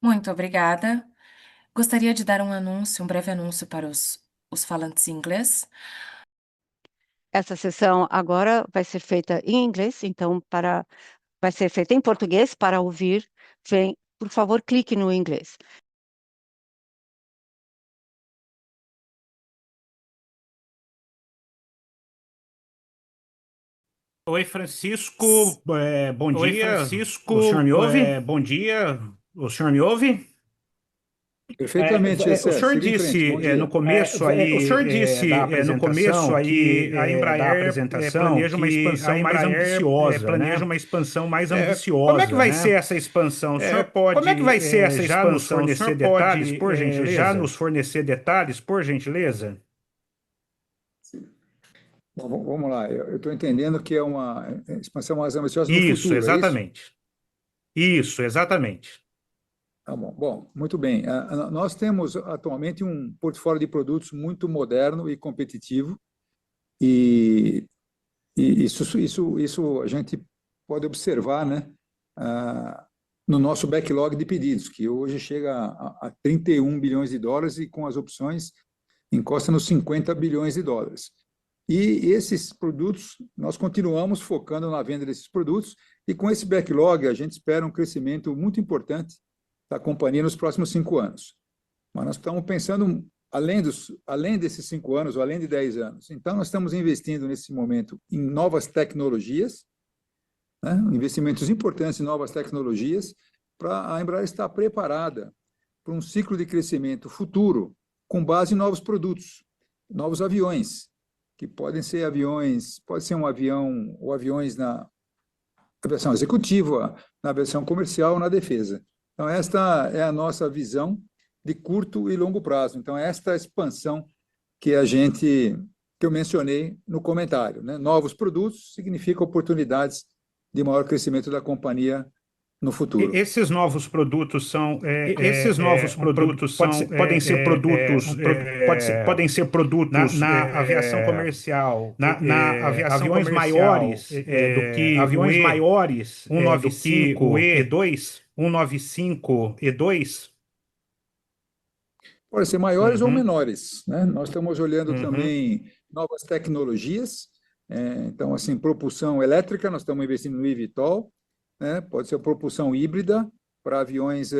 Muito obrigada. Gostaria de dar um breve anúncio para os falantes em inglês. Essa sessão agora vai ser feita em inglês, então vai ser feita em português. Para ouvir, por favor, clique no inglês. Oi, Francisco, bom Oi, dia. Francisco, O senhor me ouve? bom dia. O senhor me ouve? Perfeitamente, O Essé. senhor Siga em frente. disse Bom dia. no começo aí, O senhor disse da no começo apresentação aí que a Embraer planeja uma expansão mais ambiciosa, planeja né? uma expansão mais Como é que ambiciosa, vai né? ser essa expansão? O senhor Como é que vai ser essa já nos expansão? O fornecer senhor detalhes, pode por gentileza? já nos fornecer detalhes, por gentileza? Bom, vamos lá. Eu estou entendendo que é uma expansão mais ambiciosa no Isso, futuro, é isso? exatamente. Isso, exatamente. Tá bom. Bom, muito bem. Nós temos atualmente um portfólio de produtos muito moderno e competitivo, e, isso a gente pode observar, né, no nosso backlog de pedidos, que hoje chega a 31 bilhões de dólares e com as opções encosta nos 50 bilhões de dólares. E esses produtos, nós continuamos focando na venda desses produtos, e com esse backlog a gente espera um crescimento muito importante da companhia nos próximos 5 anos. Mas nós estamos pensando além desses 5 anos, ou além de 10 anos. Então, nós estamos investindo nesse momento em novas tecnologias, né? Investimentos importantes em novas tecnologias, para a Embraer estar preparada para um ciclo de crescimento futuro, com base em novos produtos, novos aviões, que podem ser aviões, pode ser um avião, ou aviões na aviação executiva, na aviação comercial, na defesa. Então, esta é a nossa visão de curto e longo prazo. Então, esta expansão que eu mencionei no comentário, né? Novos produtos significa oportunidades de maior crescimento da companhia no futuro. Esses novos produtos são podem ser produtos na aviação comercial, na aviação aviões maiores do que aviões o maiores 195 do que o E2? 195 E2. Pode ser maiores ou Uhum. menores, né? Nós estamos olhando Uhum. também novas tecnologias, então, assim, propulsão elétrica, nós estamos investindo no eVTOL, né? Pode ser propulsão híbrida para aviões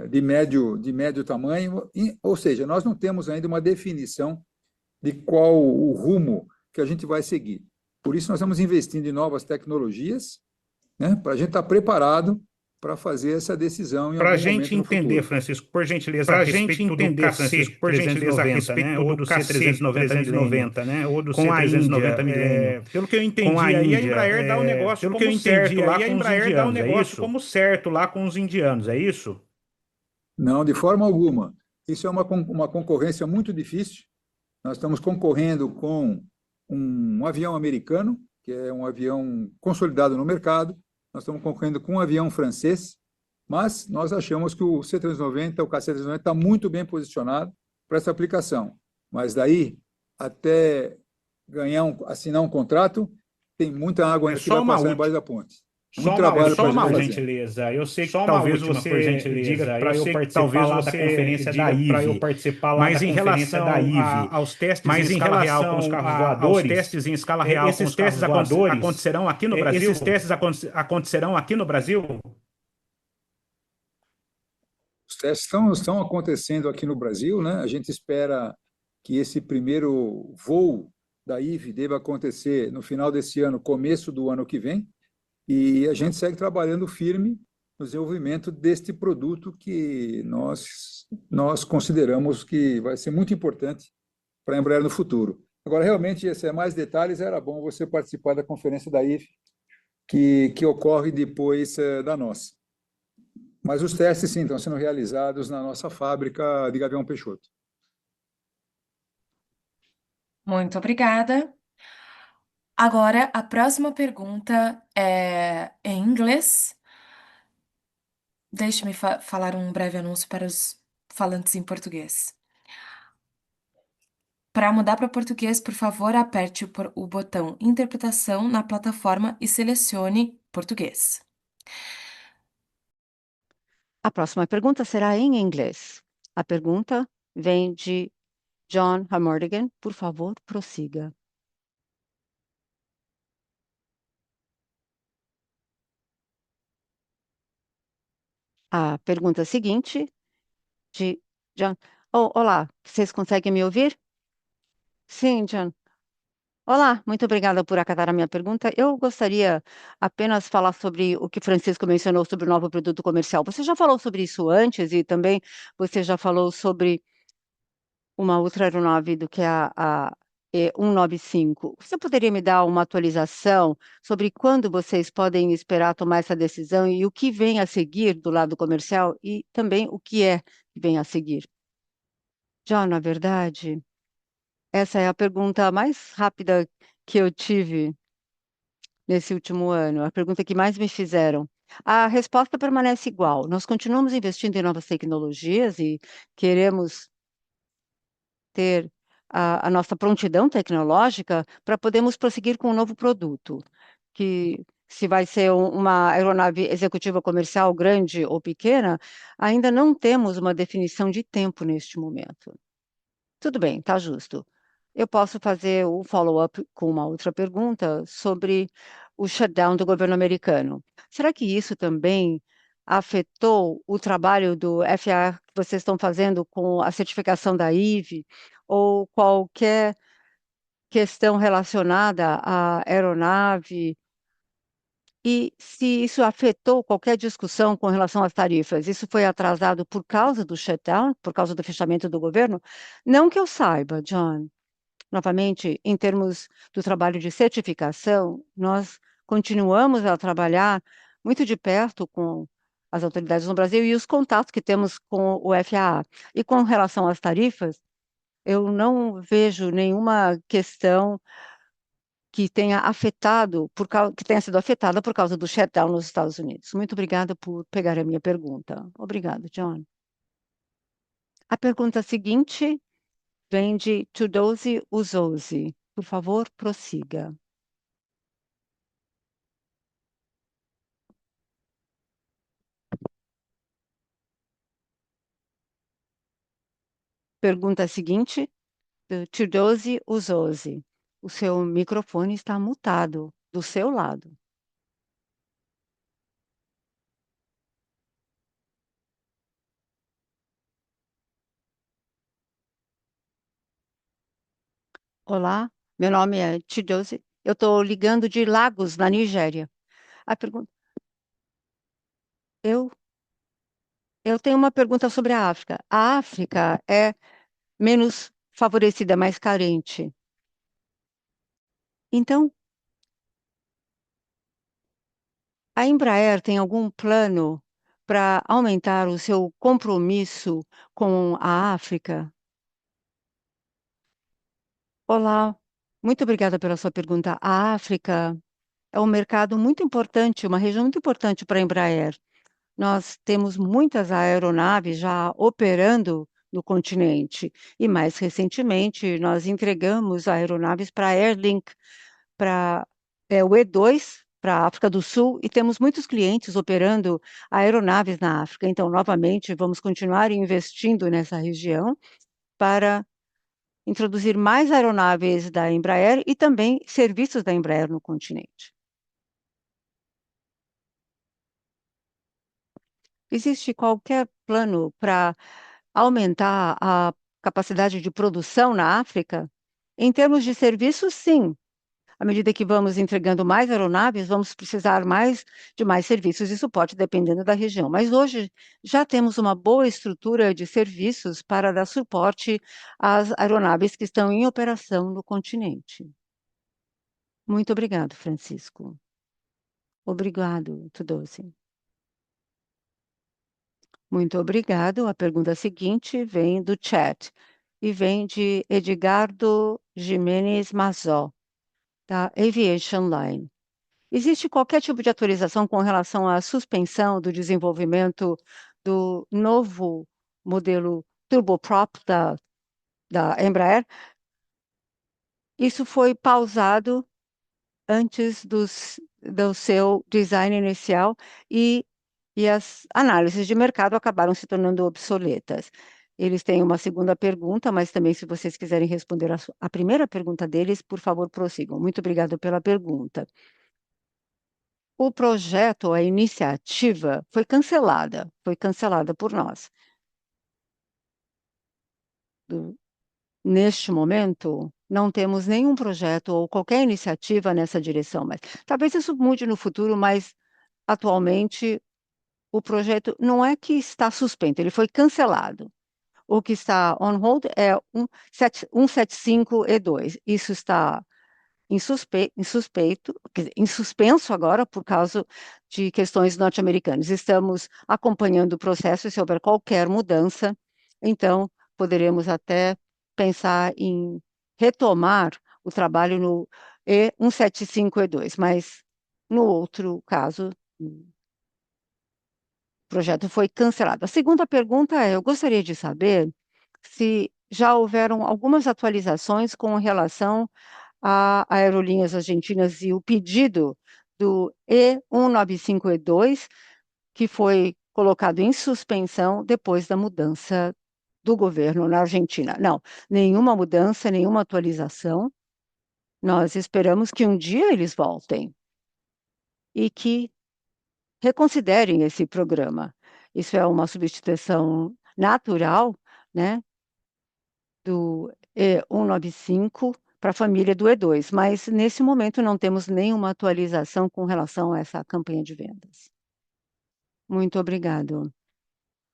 de médio tamanho, ou seja, nós não temos ainda uma definição de qual o rumo que a gente vai seguir. Por isso, nós estamos investindo em novas tecnologias, né? Para a gente estar preparado para fazer essa decisão em Para a algum gente momento no entender, futuro. Francisco, por gentileza, Para a a gente respeito do entender, Francisco, por gentileza, a KC-390, respeito né, do ou do KC-390, né, ou do com a Índia, C-390 Millennium. pelo que eu Com entendi, a aí a Índia, Embraer dá o negócio pelo como que eu certo entendi, lá aí a com os Embraer dá o indianos, é negócio isso? como certo lá com os indianos, é isso? Não, de forma alguma. Isso é uma concorrência muito difícil. Nós estamos concorrendo com um avião americano, que é um avião consolidado no mercado. Nós estamos concorrendo com um avião francês, mas nós achamos que o C-390, o KC-390, está muito bem posicionado para essa aplicação. Mas daí, até assinar um contrato, tem muita água ainda que vai passar embaixo da ponte. Muito trabalho para a gente por fazer. gentileza. Eu sei que Só uma talvez última, você por gentileza. diga Eu para eu sei que participar talvez lá da você conferência da diga para eu IVE. participar lá Mas da em conferência relação da IVE. aos testes Mas em em escala real com os relação carros aos voadores, testes em escala real com esses os carros testes voadores, acontecerão aqui no Brasil? esses testes acontecerão aqui no Brasil? Os testes estão acontecendo aqui no Brasil, né? A gente espera que esse primeiro voo da IVE deva acontecer no final desse ano, começo do ano que vem, e a gente segue trabalhando firme no desenvolvimento deste produto que nós consideramos que vai ser muito importante para a Embraer no futuro. Agora, realmente, se é mais detalhes, era bom você participar da conferência da IFE, que ocorre depois da nossa. Mas os testes, sim, estão sendo realizados na nossa fábrica de Gavião Peixoto. Muito obrigada. Agora, a próxima pergunta é em inglês. Deixe-me falar um breve anúncio para os falantes em português. Para mudar para português, por favor, aperte o botão Interpretação na plataforma e selecione Português. A próxima pergunta será em inglês. A pergunta vem de John Hammerdigan. Por favor, prossiga. A pergunta seguinte de John. Oh, olá, vocês conseguem me ouvir? Sim, John. Olá, muito obrigada por acatar a minha pergunta. Eu gostaria apenas falar sobre o que Francisco mencionou sobre o novo produto comercial. Você já falou sobre isso antes e também você já falou sobre uma outra aeronave do que a E195. Você poderia me dar uma atualização sobre quando vocês podem esperar tomar essa decisão e o que vem a seguir do lado comercial e também o que é que vem a seguir? Já, na verdade, essa é a pergunta mais rápida que eu tive nesse último ano, a pergunta que mais me fizeram. A resposta permanece igual. Nós continuamos investindo em novas tecnologias e queremos ter a nossa prontidão tecnológica para podermos prosseguir com um novo produto, que se vai ser uma aeronave executiva comercial grande ou pequena, ainda não temos uma definição de tempo neste momento. Tudo bem, está justo. Eu posso fazer o follow-up com uma outra pergunta sobre o shutdown do governo americano. Será que isso também afetou o trabalho do FAA que vocês estão fazendo com a certificação da IVE ou qualquer questão relacionada à aeronave? E se isso afetou qualquer discussão com relação às tarifas, isso foi atrasado por causa do shutdown, por causa do fechamento do governo? Não que eu saiba, John. Novamente, em termos do trabalho de certificação, nós continuamos a trabalhar muito de perto com as autoridades no Brasil e os contatos que temos com o FAA. E com relação às tarifas, eu não vejo nenhuma questão que tenha que tenha sido afetada por causa do shutdown nos Estados Unidos. Muito obrigada por pegar a minha pergunta. Obrigado, John. A pergunta seguinte vem de Tudose Uzosi. Por favor, prossiga. Pergunta seguinte, do Tudose Uzosi. O seu microfone está mutado do seu lado. Olá, meu nome é Tudose. Eu estou ligando de Lagos, na Nigéria. A pergunta, eu, eu tenho uma pergunta sobre a África. A África é menos favorecida, mais carente. Então, a Embraer tem algum plano para aumentar o seu compromisso com a África? Olá, muito obrigada pela sua pergunta. A África é um mercado muito importante, uma região muito importante para a Embraer. Nós temos muitas aeronaves já operando no continente e, mais recentemente, nós entregamos aeronaves para a Airlink, para o E2, para a África do Sul, e temos muitos clientes operando aeronaves na África. Então, novamente, vamos continuar investindo nessa região para introduzir mais aeronaves da Embraer e também serviços da Embraer no continente. Existe qualquer plano para aumentar a capacidade de produção na África? Em termos de serviços, sim. À medida que vamos entregando mais aeronaves, vamos precisar de mais serviços e suporte dependendo da região. Mas hoje já temos uma boa estrutura de serviços para dar suporte às aeronaves que estão em operação no continente. Muito obrigado, Francisco. Obrigado, Tudose. Muito obrigado. A pergunta seguinte vem do chat e vem de Edgardo Jimenez Mazó, da Aviation Line. Existe qualquer tipo de atualização com relação à suspensão do desenvolvimento do novo modelo turboprop da Embraer? Isso foi pausado antes do seu design inicial e as análises de mercado acabaram se tornando obsoletas. Eles têm uma segunda pergunta, mas também, se vocês quiserem responder a primeira pergunta deles, por favor, prossigam. Muito obrigada pela pergunta. O projeto, a iniciativa, foi cancelada por nós. Neste momento, não temos nenhum projeto ou qualquer iniciativa nessa direção, mas talvez isso mude no futuro, mas atualmente o projeto não é que está suspenso, ele foi cancelado. O que está on hold é 175E2. Isso está em suspenso agora por causa de questões norte-americanas. Estamos acompanhando o processo e se houver qualquer mudança, então poderemos até pensar em retomar o trabalho no E175E2, mas no outro caso, o projeto foi cancelado. A segunda pergunta é: eu gostaria de saber se já houveram algumas atualizações com relação a aerolíneas argentinas e o pedido do E195E2, que foi colocado em suspensão depois da mudança do governo na Argentina. Não, nenhuma mudança, nenhuma atualização. Nós esperamos que um dia eles voltem e que reconsiderem esse programa. Isso é uma substituição natural, né, do E195 para a família do E2, mas nesse momento não temos nenhuma atualização com relação a essa campanha de vendas. Muito obrigado.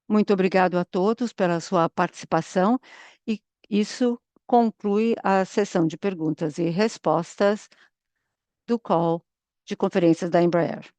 Muito obrigado a todos pela sua participação e isso conclui a sessão de perguntas e respostas do call de conferências da Embraer.